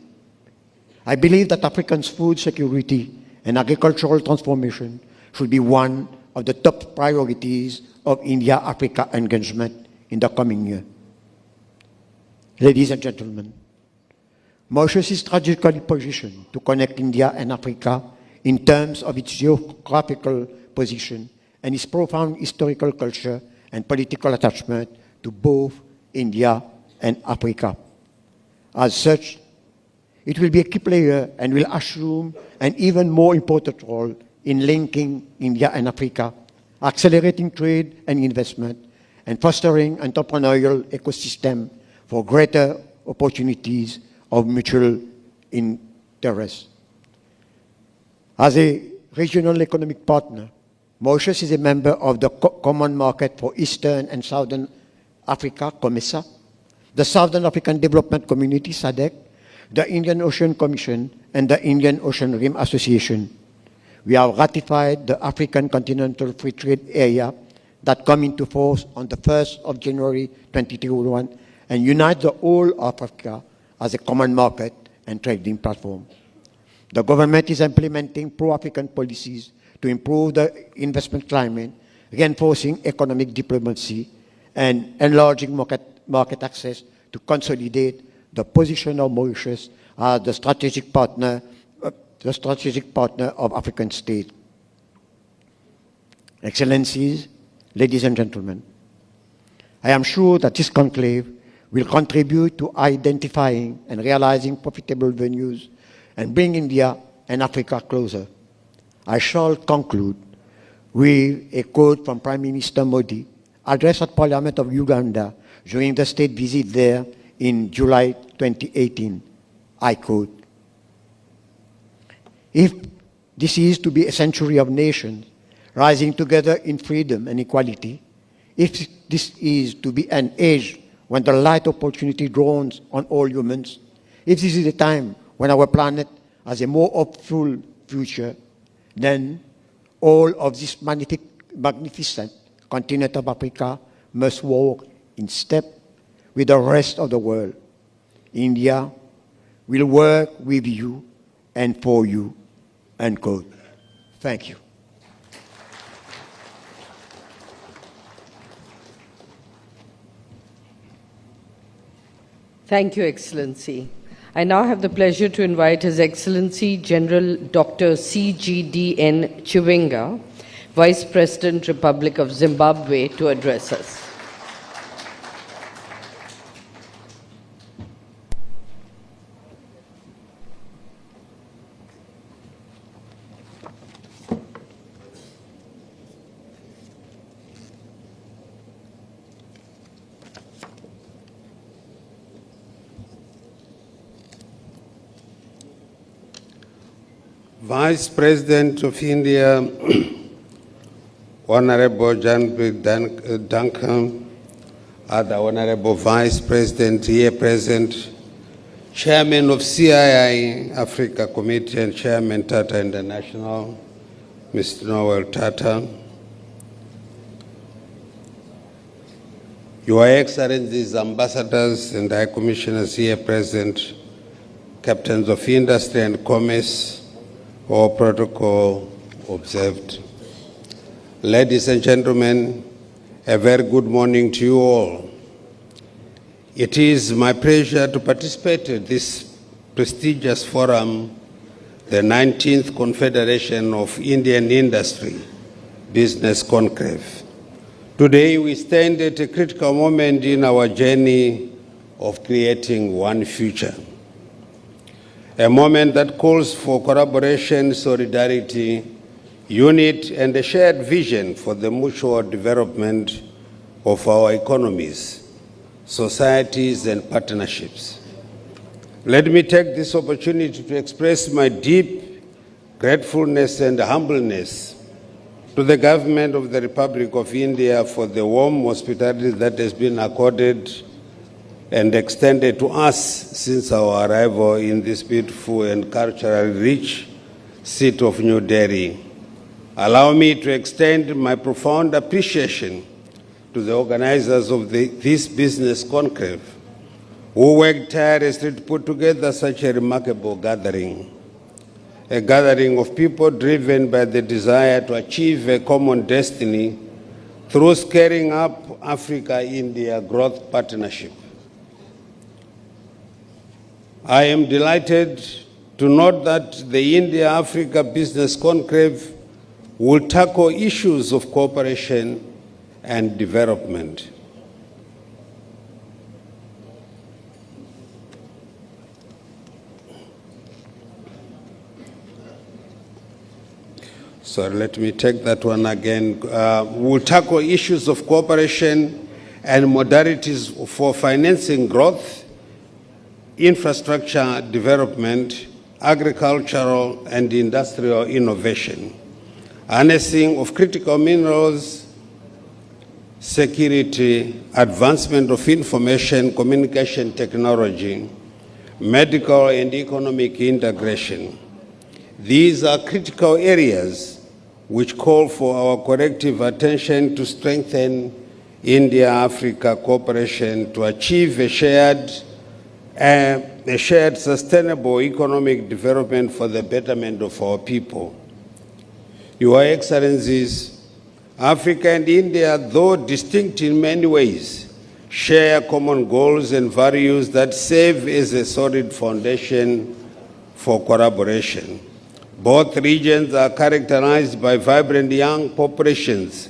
I believe that Africans' food security and agricultural transformation should be one of the top priorities of India-Africa engagement in the coming year. Ladies and gentlemen, Mauritius is strategically positioned to connect India and Africa in terms of its geographical position and its profound historical culture and political attachment to both India and Africa. As such, it will be a key player and will assume an even more important role in linking India and Africa, accelerating trade and investment, and fostering entrepreneurial ecosystem for greater opportunities of mutual interest. As a regional economic partner, Mauritius is a member of the Common Market for Eastern and Southern Africa, COMESA, the Southern African Development Community, SADC, the Indian Ocean Commission, and the Indian Ocean Rim Association. We have ratified the African Continental Free Trade Area that come into force on the 1st of January 2021 and unite the whole of Africa as a common market and trading platform. The government is implementing pro-African policies to improve the investment climate, reinforcing economic diplomacy, and enlarging market access to consolidate the position of Mauritius as the strategic partner of African states. Excellencies, ladies and gentlemen, I am sure that this conclave will contribute to identifying and realizing profitable venues and bring India and Africa closer. I shall conclude with a quote from Prime Minister Modi, addressed at Parliament of Uganda during the state visit there in July 2018. I quote, "If this is to be a century of nations rising together in freedom and equality, if this is to be an age when the light opportunity dawns on all humans, if this is a time when our planet has a more hopeful future, then all of this magnificent continent of Africa must walk in step with the rest of the world. India will work with you and for you," end quote. Thank you. Thank you, Excellency. I now have the pleasure to invite His Excellency General Dr. C.G.D.N. Chiwenga, Vice President, Republic of Zimbabwe, to address us. Vice President of India, Honorable Jagdeep Dhankhar, other Honorable Vice President here present, Chairman of CII Africa Committee and Chairman Tata International, Mr. Noel Tata, Your Excellencies, Ambassadors and High Commissioners here present, Captains of Industry and Commerce, all protocol observed. Ladies and gentlemen, a very good morning to you all. It is my pleasure to participate in this prestigious forum, the 19th Confederation of Indian Industry Business Conclave. Today we stand at a critical moment in our journey of creating one future. A moment that calls for collaboration, solidarity, unity, and a shared vision for the mutual development of our economies, societies, and partnerships. Let me take this opportunity to express my deep gratefulness and humbleness to the government of the Republic of India for the warm hospitality that has been accorded and extended to us since our arrival in this beautiful and culturally rich city of New Delhi. Allow me to extend my profound appreciation to the organizers of this business conclave, who worked tirelessly to put together such a remarkable gathering, a gathering of people driven by the desire to achieve a common destiny through scaling up Africa-India growth partnership. I am delighted to note that the India-Africa Business Conclave will tackle issues of cooperation and development. So let me take that one again. We'll tackle issues of cooperation and modalities for financing growth, infrastructure development, agricultural and industrial innovation. harnessing of critical minerals, security, advancement of information communication technology, medical and economic integration. These are critical areas which call for our collective attention to strengthen India-Africa cooperation to achieve a shared sustainable economic development for the betterment of our people. Your Excellencies, Africa and India, though distinct in many ways, share common goals and values that serve as a solid foundation for collaboration. Both regions are characterized by vibrant young populations,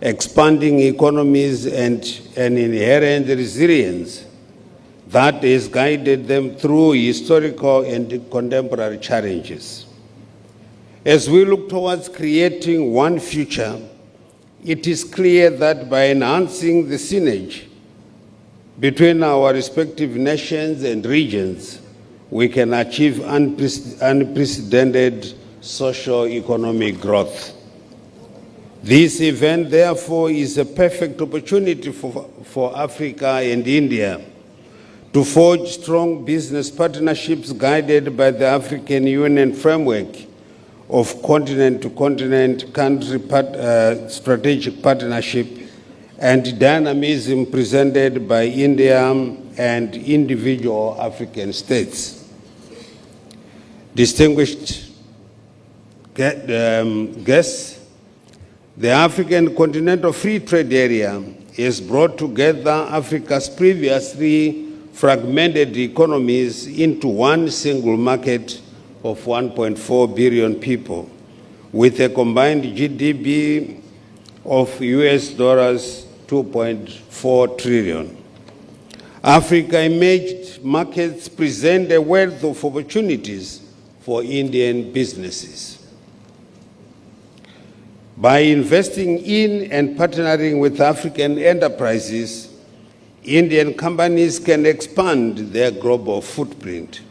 expanding economies, and an inherent resilience that has guided them through historical and contemporary challenges. As we look towards creating one future, it is clear that by enhancing the synergy between our respective nations and regions, we can achieve unprecedented socio-economic growth. This event, therefore, is a perfect opportunity for Africa and India to forge strong business partnerships guided by the African Union framework of continent-to-continent country strategic partnership and dynamism presented by India and individual African states. Distinguished guests, the African Continental Free Trade Area has brought together Africa's previously fragmented economies into one single market of 1.4 billion people, with a combined GDP of US dollars 2.4 trillion. Africa-emerged markets present a wealth of opportunities for Indian businesses. By investing in and partnering with African enterprises, Indian companies can expand their global footprint.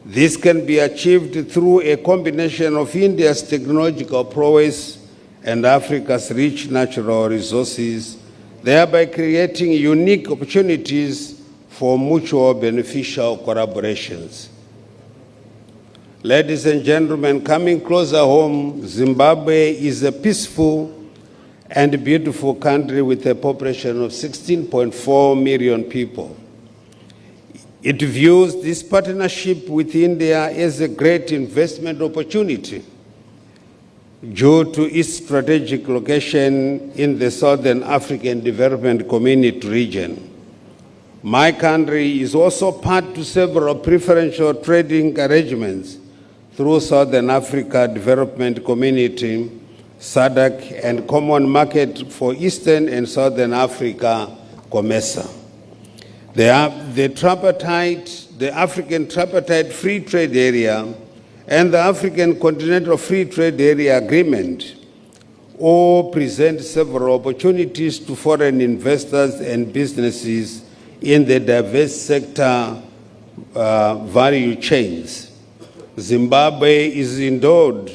This can be achieved through a combination of India's technological prowess and Africa's rich natural resources, thereby creating unique opportunities for mutual beneficial collaborations. Ladies and gentlemen, coming closer home, Zimbabwe is a peaceful and beautiful country with a population of 16.4 million people. It views this partnership with India as a great investment opportunity due to its strategic location in the Southern African Development Community region. My country is also part to several preferential trading arrangements through Southern Africa Development Community, SADC, and Common Market for Eastern and Southern Africa, COMESA. The African Tripartite Free Trade Area and the African Continental Free Trade Area Agreement all present several opportunities to foreign investors and businesses in the diverse sector value chains. Zimbabwe is endowed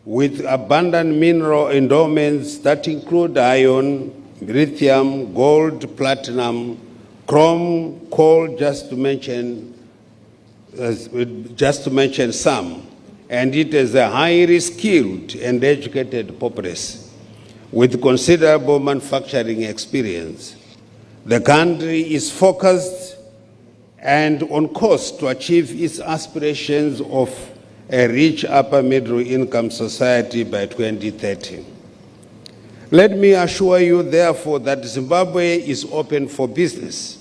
with abundant mineral endowments that include iron, lithium, gold, platinum, chrome, coal, just to mention some, and it is a highly skilled and educated populace with considerable manufacturing experience. The country is focused and on course to achieve its aspirations of a rich upper middle income society by 2030. Let me assure you, therefore, that Zimbabwe is open for business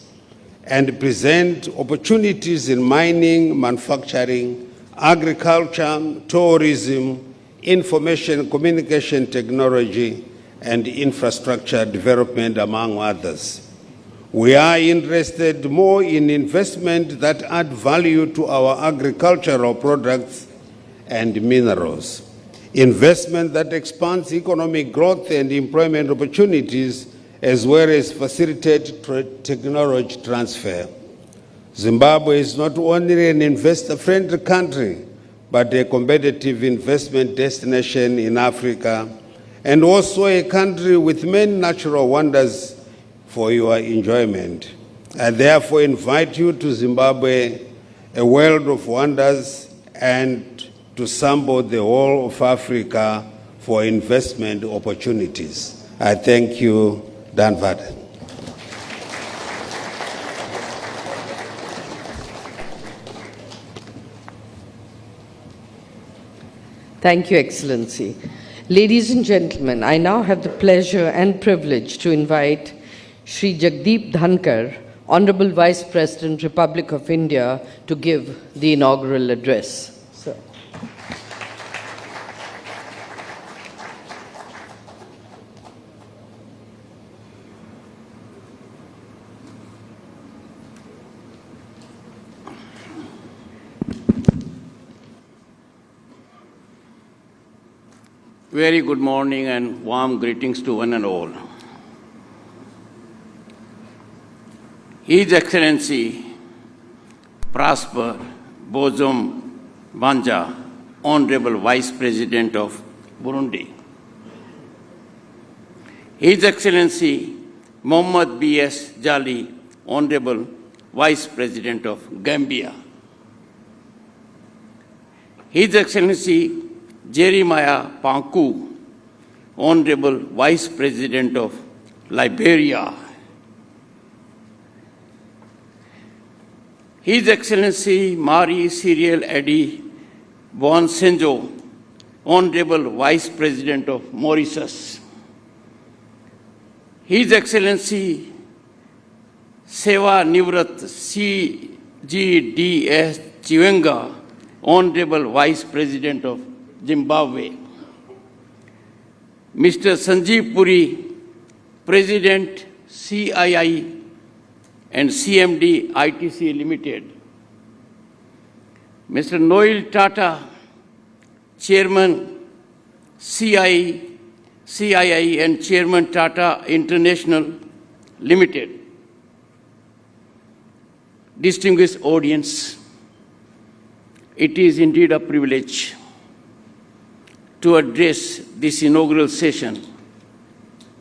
and present opportunities in mining, manufacturing, agriculture, tourism, information communication technology, and infrastructure development, among others. We are interested more in investment that add value to our agricultural products and minerals. Investment that expands economic growth and employment opportunities, as well as facilitate technology transfer. Zimbabwe is not only an investor-friendly country, but a competitive investment destination in Africa, and also a country with many natural wonders for your enjoyment. I therefore invite you to Zimbabwe, a world of wonders, and to sample the whole of Africa for investment opportunities. I thank you, Dhankhar. Thank you, Excellency. Ladies and gentlemen, I now have the pleasure and privilege to invite Shri Jagdeep Dhankhar, Honorable Vice President, Republic of India, to give the inaugural address. Sir. Very good morning and warm greetings to one and all. His Excellency Prosper Bozom Banja, Honorable Vice President of Burundi. His Excellency Mohammad B.S. Jali, Honorable Vice President of Gambia. His Excellency Jeremiah Panku, Honorable Vice President of Liberia. His Excellency Marie Cyril Eddy Bonsenjo, Honorable Vice President of Mauritius. His Excellency Seva Nivrat C.G.D.S. Chiwenga, Honorable Vice President of Zimbabwe. Mr. Sanjeev Puri, President CII and CMD ITC Limited. Mr. Noel Tata, Chairman CII and Chairman Tata International Limited. Distinguished audience, it is indeed a privilege to address this inaugural session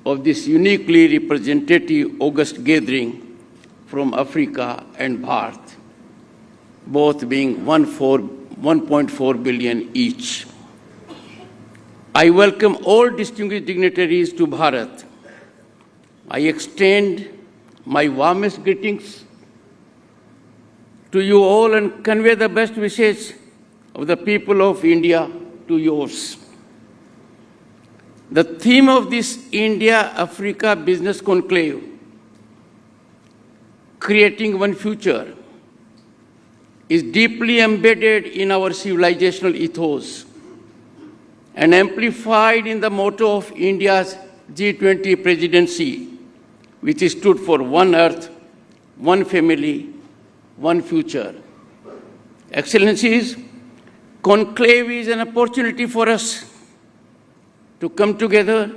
of this uniquely representative August gathering from Africa and Bharat, both being 1.4 billion each. I welcome all distinguished dignitaries to Bharat. I extend my warmest greetings to you all and convey the best wishes of the people of India to yours. The theme of this India-Africa Business Conclave, Creating One Future, is deeply embedded in our civilizational ethos and amplified in the motto of India's G20 presidency, which stood for One Earth, One Family, One Future. Excellencies, Conclave is an opportunity for us to come together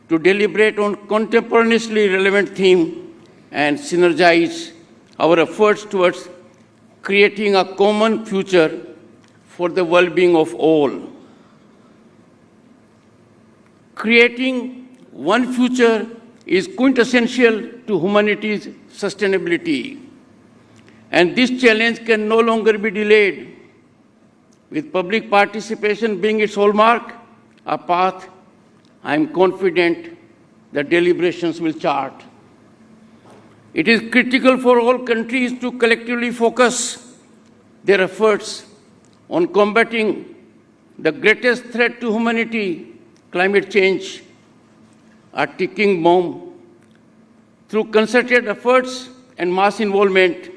to deliberate on contemporaneously relevant theme and synergize our efforts towards creating a common future for the well-being of all. Creating one future is quintessential to humanity's sustainability, and this challenge can no longer be delayed. With public participation being its hallmark, a path I am confident the deliberations will chart. It is critical for all countries to collectively focus their efforts on combating the greatest threat to humanity, climate change, a ticking bomb, through concerted efforts and mass involvement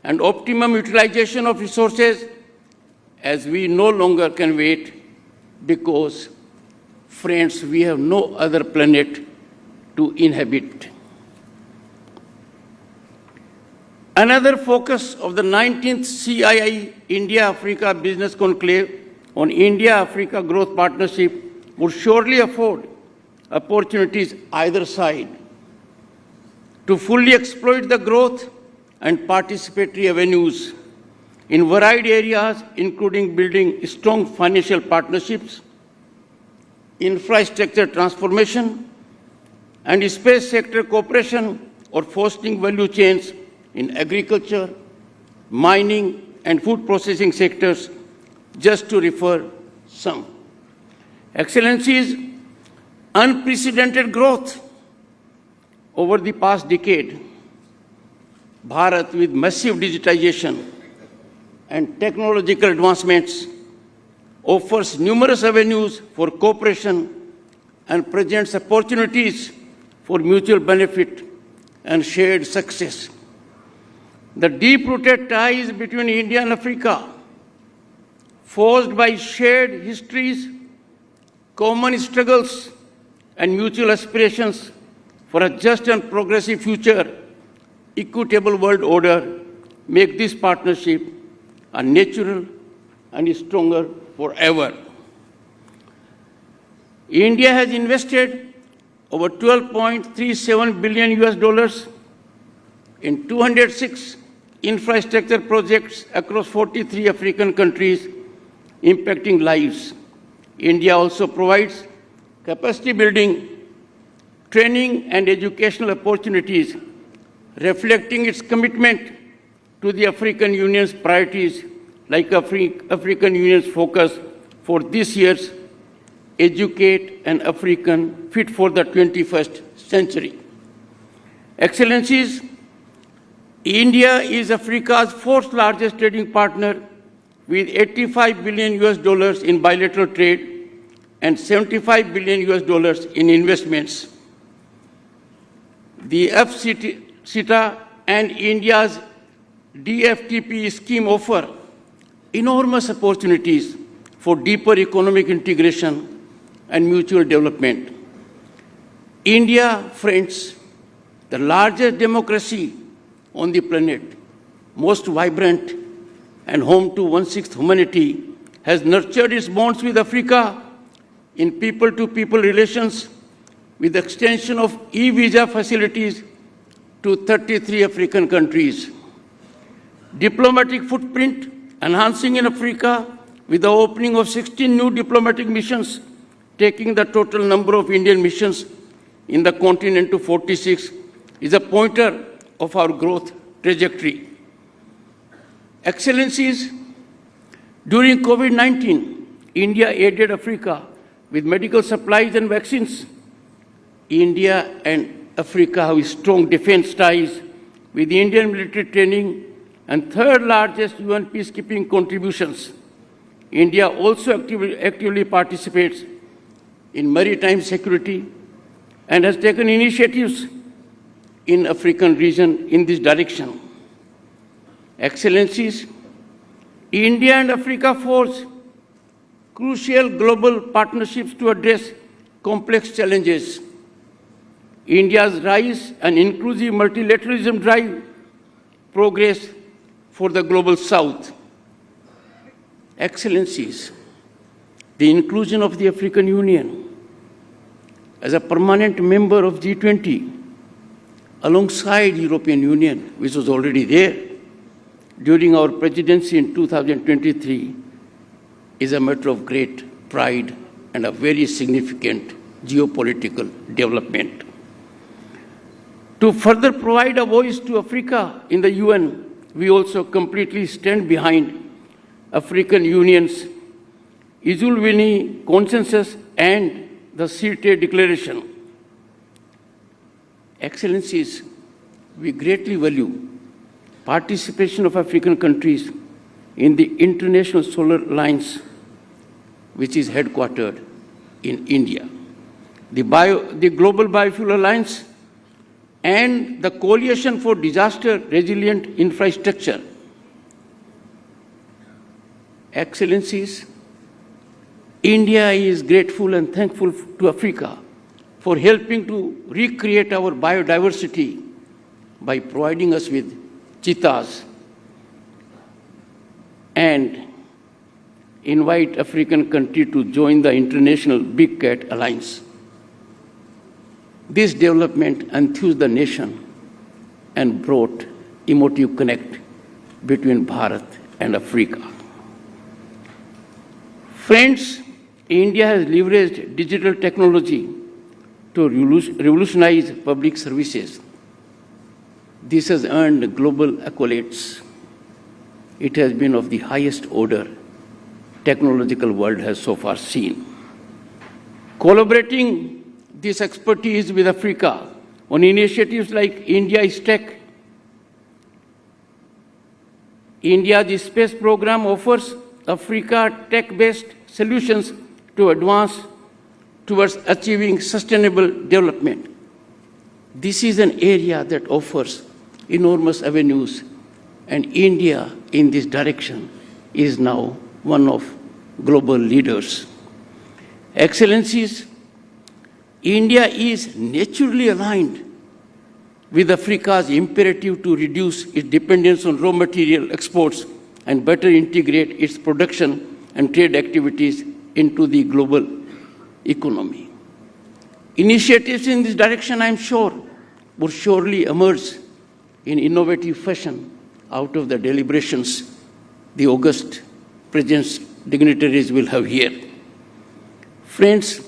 and optimum utilization of resources, as we no longer can wait, because, friends, we have no other planet to inhabit. Another focus of the 19th CII India-Africa Business Conclave on India-Africa Growth Partnership would surely afford opportunities either side to fully exploit the growth and participatory avenues in varied areas, including building strong financial partnerships, infrastructure transformation, and space sector cooperation, or fostering value chains in agriculture, mining, and food processing sectors, just to refer some. Excellencies, unprecedented growth over the past decade, Bharat, with massive digitization and technological advancements, offers numerous avenues for cooperation and presents opportunities for mutual benefit and shared success. The deep-rooted ties between India and Africa, forged by shared histories, common struggles, and mutual aspirations for a just and progressive future, equitable world order, make this partnership a natural and stronger forever. India has invested over $12.37 billion in 206 infrastructure projects across 43 African countries, impacting lives. India also provides capacity building, training, and educational opportunities, reflecting its commitment to the African Union's priorities, like African Union's focus for this year's Educate an African Fit for the 21st Century. Excellencies, India is Africa's fourth largest trading partner with $85 billion in bilateral trade and $75 billion in investments. The FCTA and India's DFTP scheme offer enormous opportunities for deeper economic integration and mutual development. India, friends, the largest democracy on the planet, most vibrant and home to 1/6 humanity, has nurtured its bonds with Africa in people-to-people relations with the extension of e-visa facilities to 33 African countries. Diplomatic footprint enhancing in Africa with the opening of 16 new diplomatic missions, taking the total number of Indian missions in the continent to 46, is a pointer of our growth trajectory. Excellencies, during COVID-19, India aided Africa with medical supplies and vaccines. India and Africa have strong defense ties with Indian military training and third largest UN peacekeeping contributions. India also actively participates in maritime security and has taken initiatives in African region in this direction. Excellencies, India and Africa forge crucial global partnerships to address complex challenges. India's rise and inclusive multilateralism drive progress for the global South. Excellencies, the inclusion of the African Union as a permanent member of G20 alongside European Union, which was already there during our presidency in 2023, is a matter of great pride and a very significant geopolitical development. To further provide a voice to Africa in the UN, we also completely stand behind African Union's Iinaugural consensus and the CII declaration. Excellencies, we greatly value participation of African countries in the International Solar Alliance, which is headquartered in India, the Global Biofuel Alliance, and the Coalition for Disaster Resilient Infrastructure. Excellencies, India is grateful and thankful to Africa for helping to recreate our biodiversity by providing us with cheetahs, and invite African countries to join the International Big Cat Alliance. This development enthused the nation and brought emotive connect between Bharat and Africa. Friends, India has leveraged digital technology to revolutionize public services. This has earned global accolades. It has been of the highest order technological world has so far seen. Collaborating this expertise with Africa on initiatives like India is Tech, India's space program offers Africa tech-based solutions to advance towards achieving sustainable development. This is an area that offers enormous avenues, and India in this direction is now one of global leaders. Excellencies, India is naturally aligned with Africa's imperative to reduce its dependence on raw material exports and better integrate its production and trade activities into the global economy. Initiatives in this direction, I am sure, will surely emerge in innovative fashion out of the deliberations the august presence dignitaries will have here. Friends,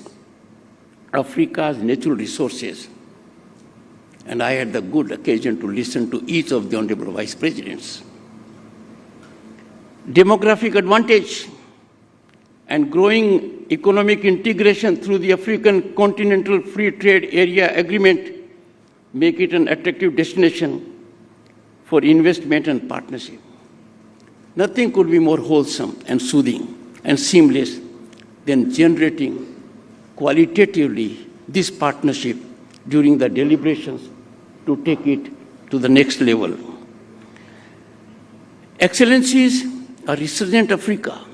Africa's natural resources, and I had the good occasion to listen to each of the Honorable Vice Presidents. Demographic advantage and growing economic integration through the African Continental Free Trade Area Agreement make it an attractive destination for investment and partnership. Nothing could be more wholesome and soothing and seamless than generating qualitatively this partnership during the deliberations to take it to the next level. Excellencies, a resurgent Africa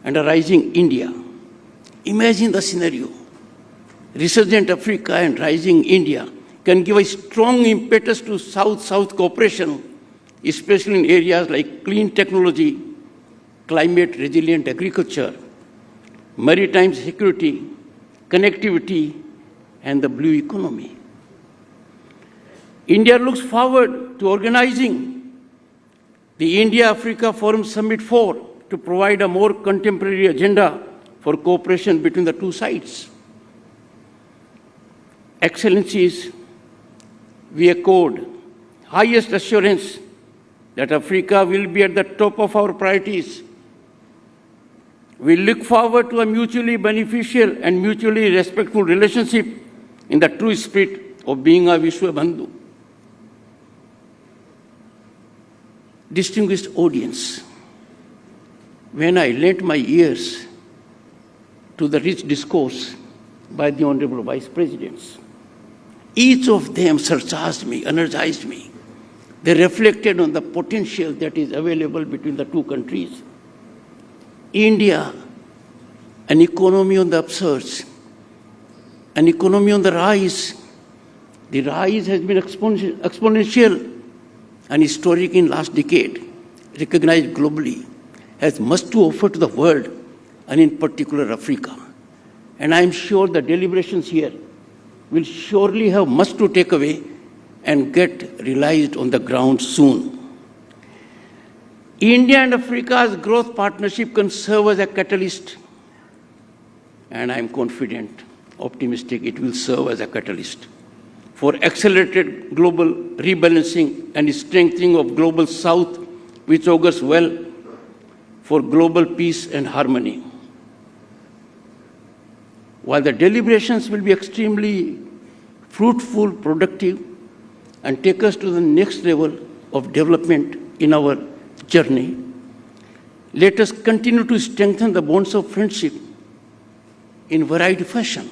and a rising India. Imagine the scenario. Resurgent Africa and rising India can give a strong impetus to South-South cooperation, especially in areas like clean technology, climate-resilient agriculture, maritime security, connectivity, and the blue economy. India looks forward to organizing the India-Africa Forum Summit 4 to provide a more contemporary agenda for cooperation between the two sides. Excellencies, we accord highest assurance that Africa will be at the top of our priorities. We look forward to a mutually beneficial and mutually respectful relationship in the true spirit of being a Vishwa Bandhu. Distinguished audience, when I lent my ears to the rich discourse by the Honorable Vice Presidents, each of them surcharged me, energized me. They reflected on the potential that is available between the two countries. India, an economy on the upsurge, an economy on the rise. The rise has been exponential and historic in last decade, recognized globally, has much to offer to the world, and in particular Africa. And I am sure the deliberations here will surely have much to take away and get realized on the ground soon. India and Africa's growth partnership can serve as a catalyst, and I am confident, optimistic it will serve as a catalyst for accelerated global rebalancing and strengthening of global South, which augurs well for global peace and harmony. While the deliberations will be extremely fruitful, productive, and take us to the next level of development in our journey, let us continue to strengthen the bonds of friendship in varied fashion,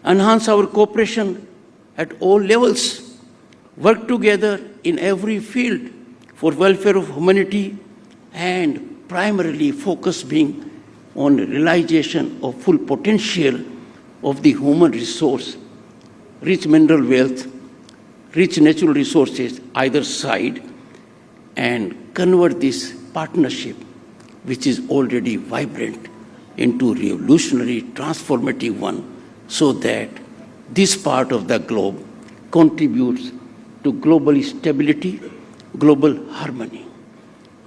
enhance our cooperation at all levels, work together in every field for welfare of humanity, and primarily focus being on realization of full potential of the human resource, rich mineral wealth, rich natural resources either side, and convert this partnership, which is already vibrant, into revolutionary, transformative one, so that this part of the globe contributes to global stability, global harmony.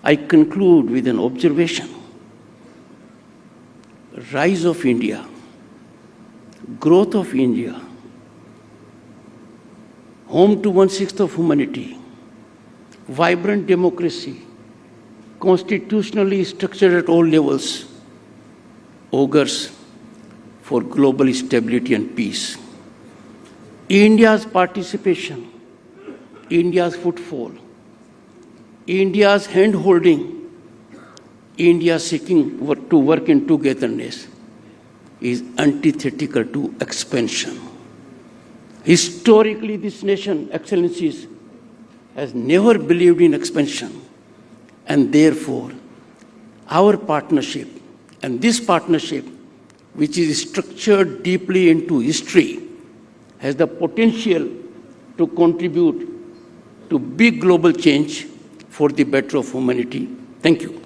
I conclude with an observation. Rise of India, growth of India, home to 1/6 of humanity, vibrant democracy, constitutionally structured at all levels, augurs for global stability and peace. India's participation, India's footfall, India's hand-holding, India seeking to work in togetherness is antithetical to expansion. Historically, this nation, Excellencies, has never believed in expansion, and therefore, our partnership, and this partnership, which is structured deeply into history, has the potential to contribute to big global change for the better of humanity. Thank you.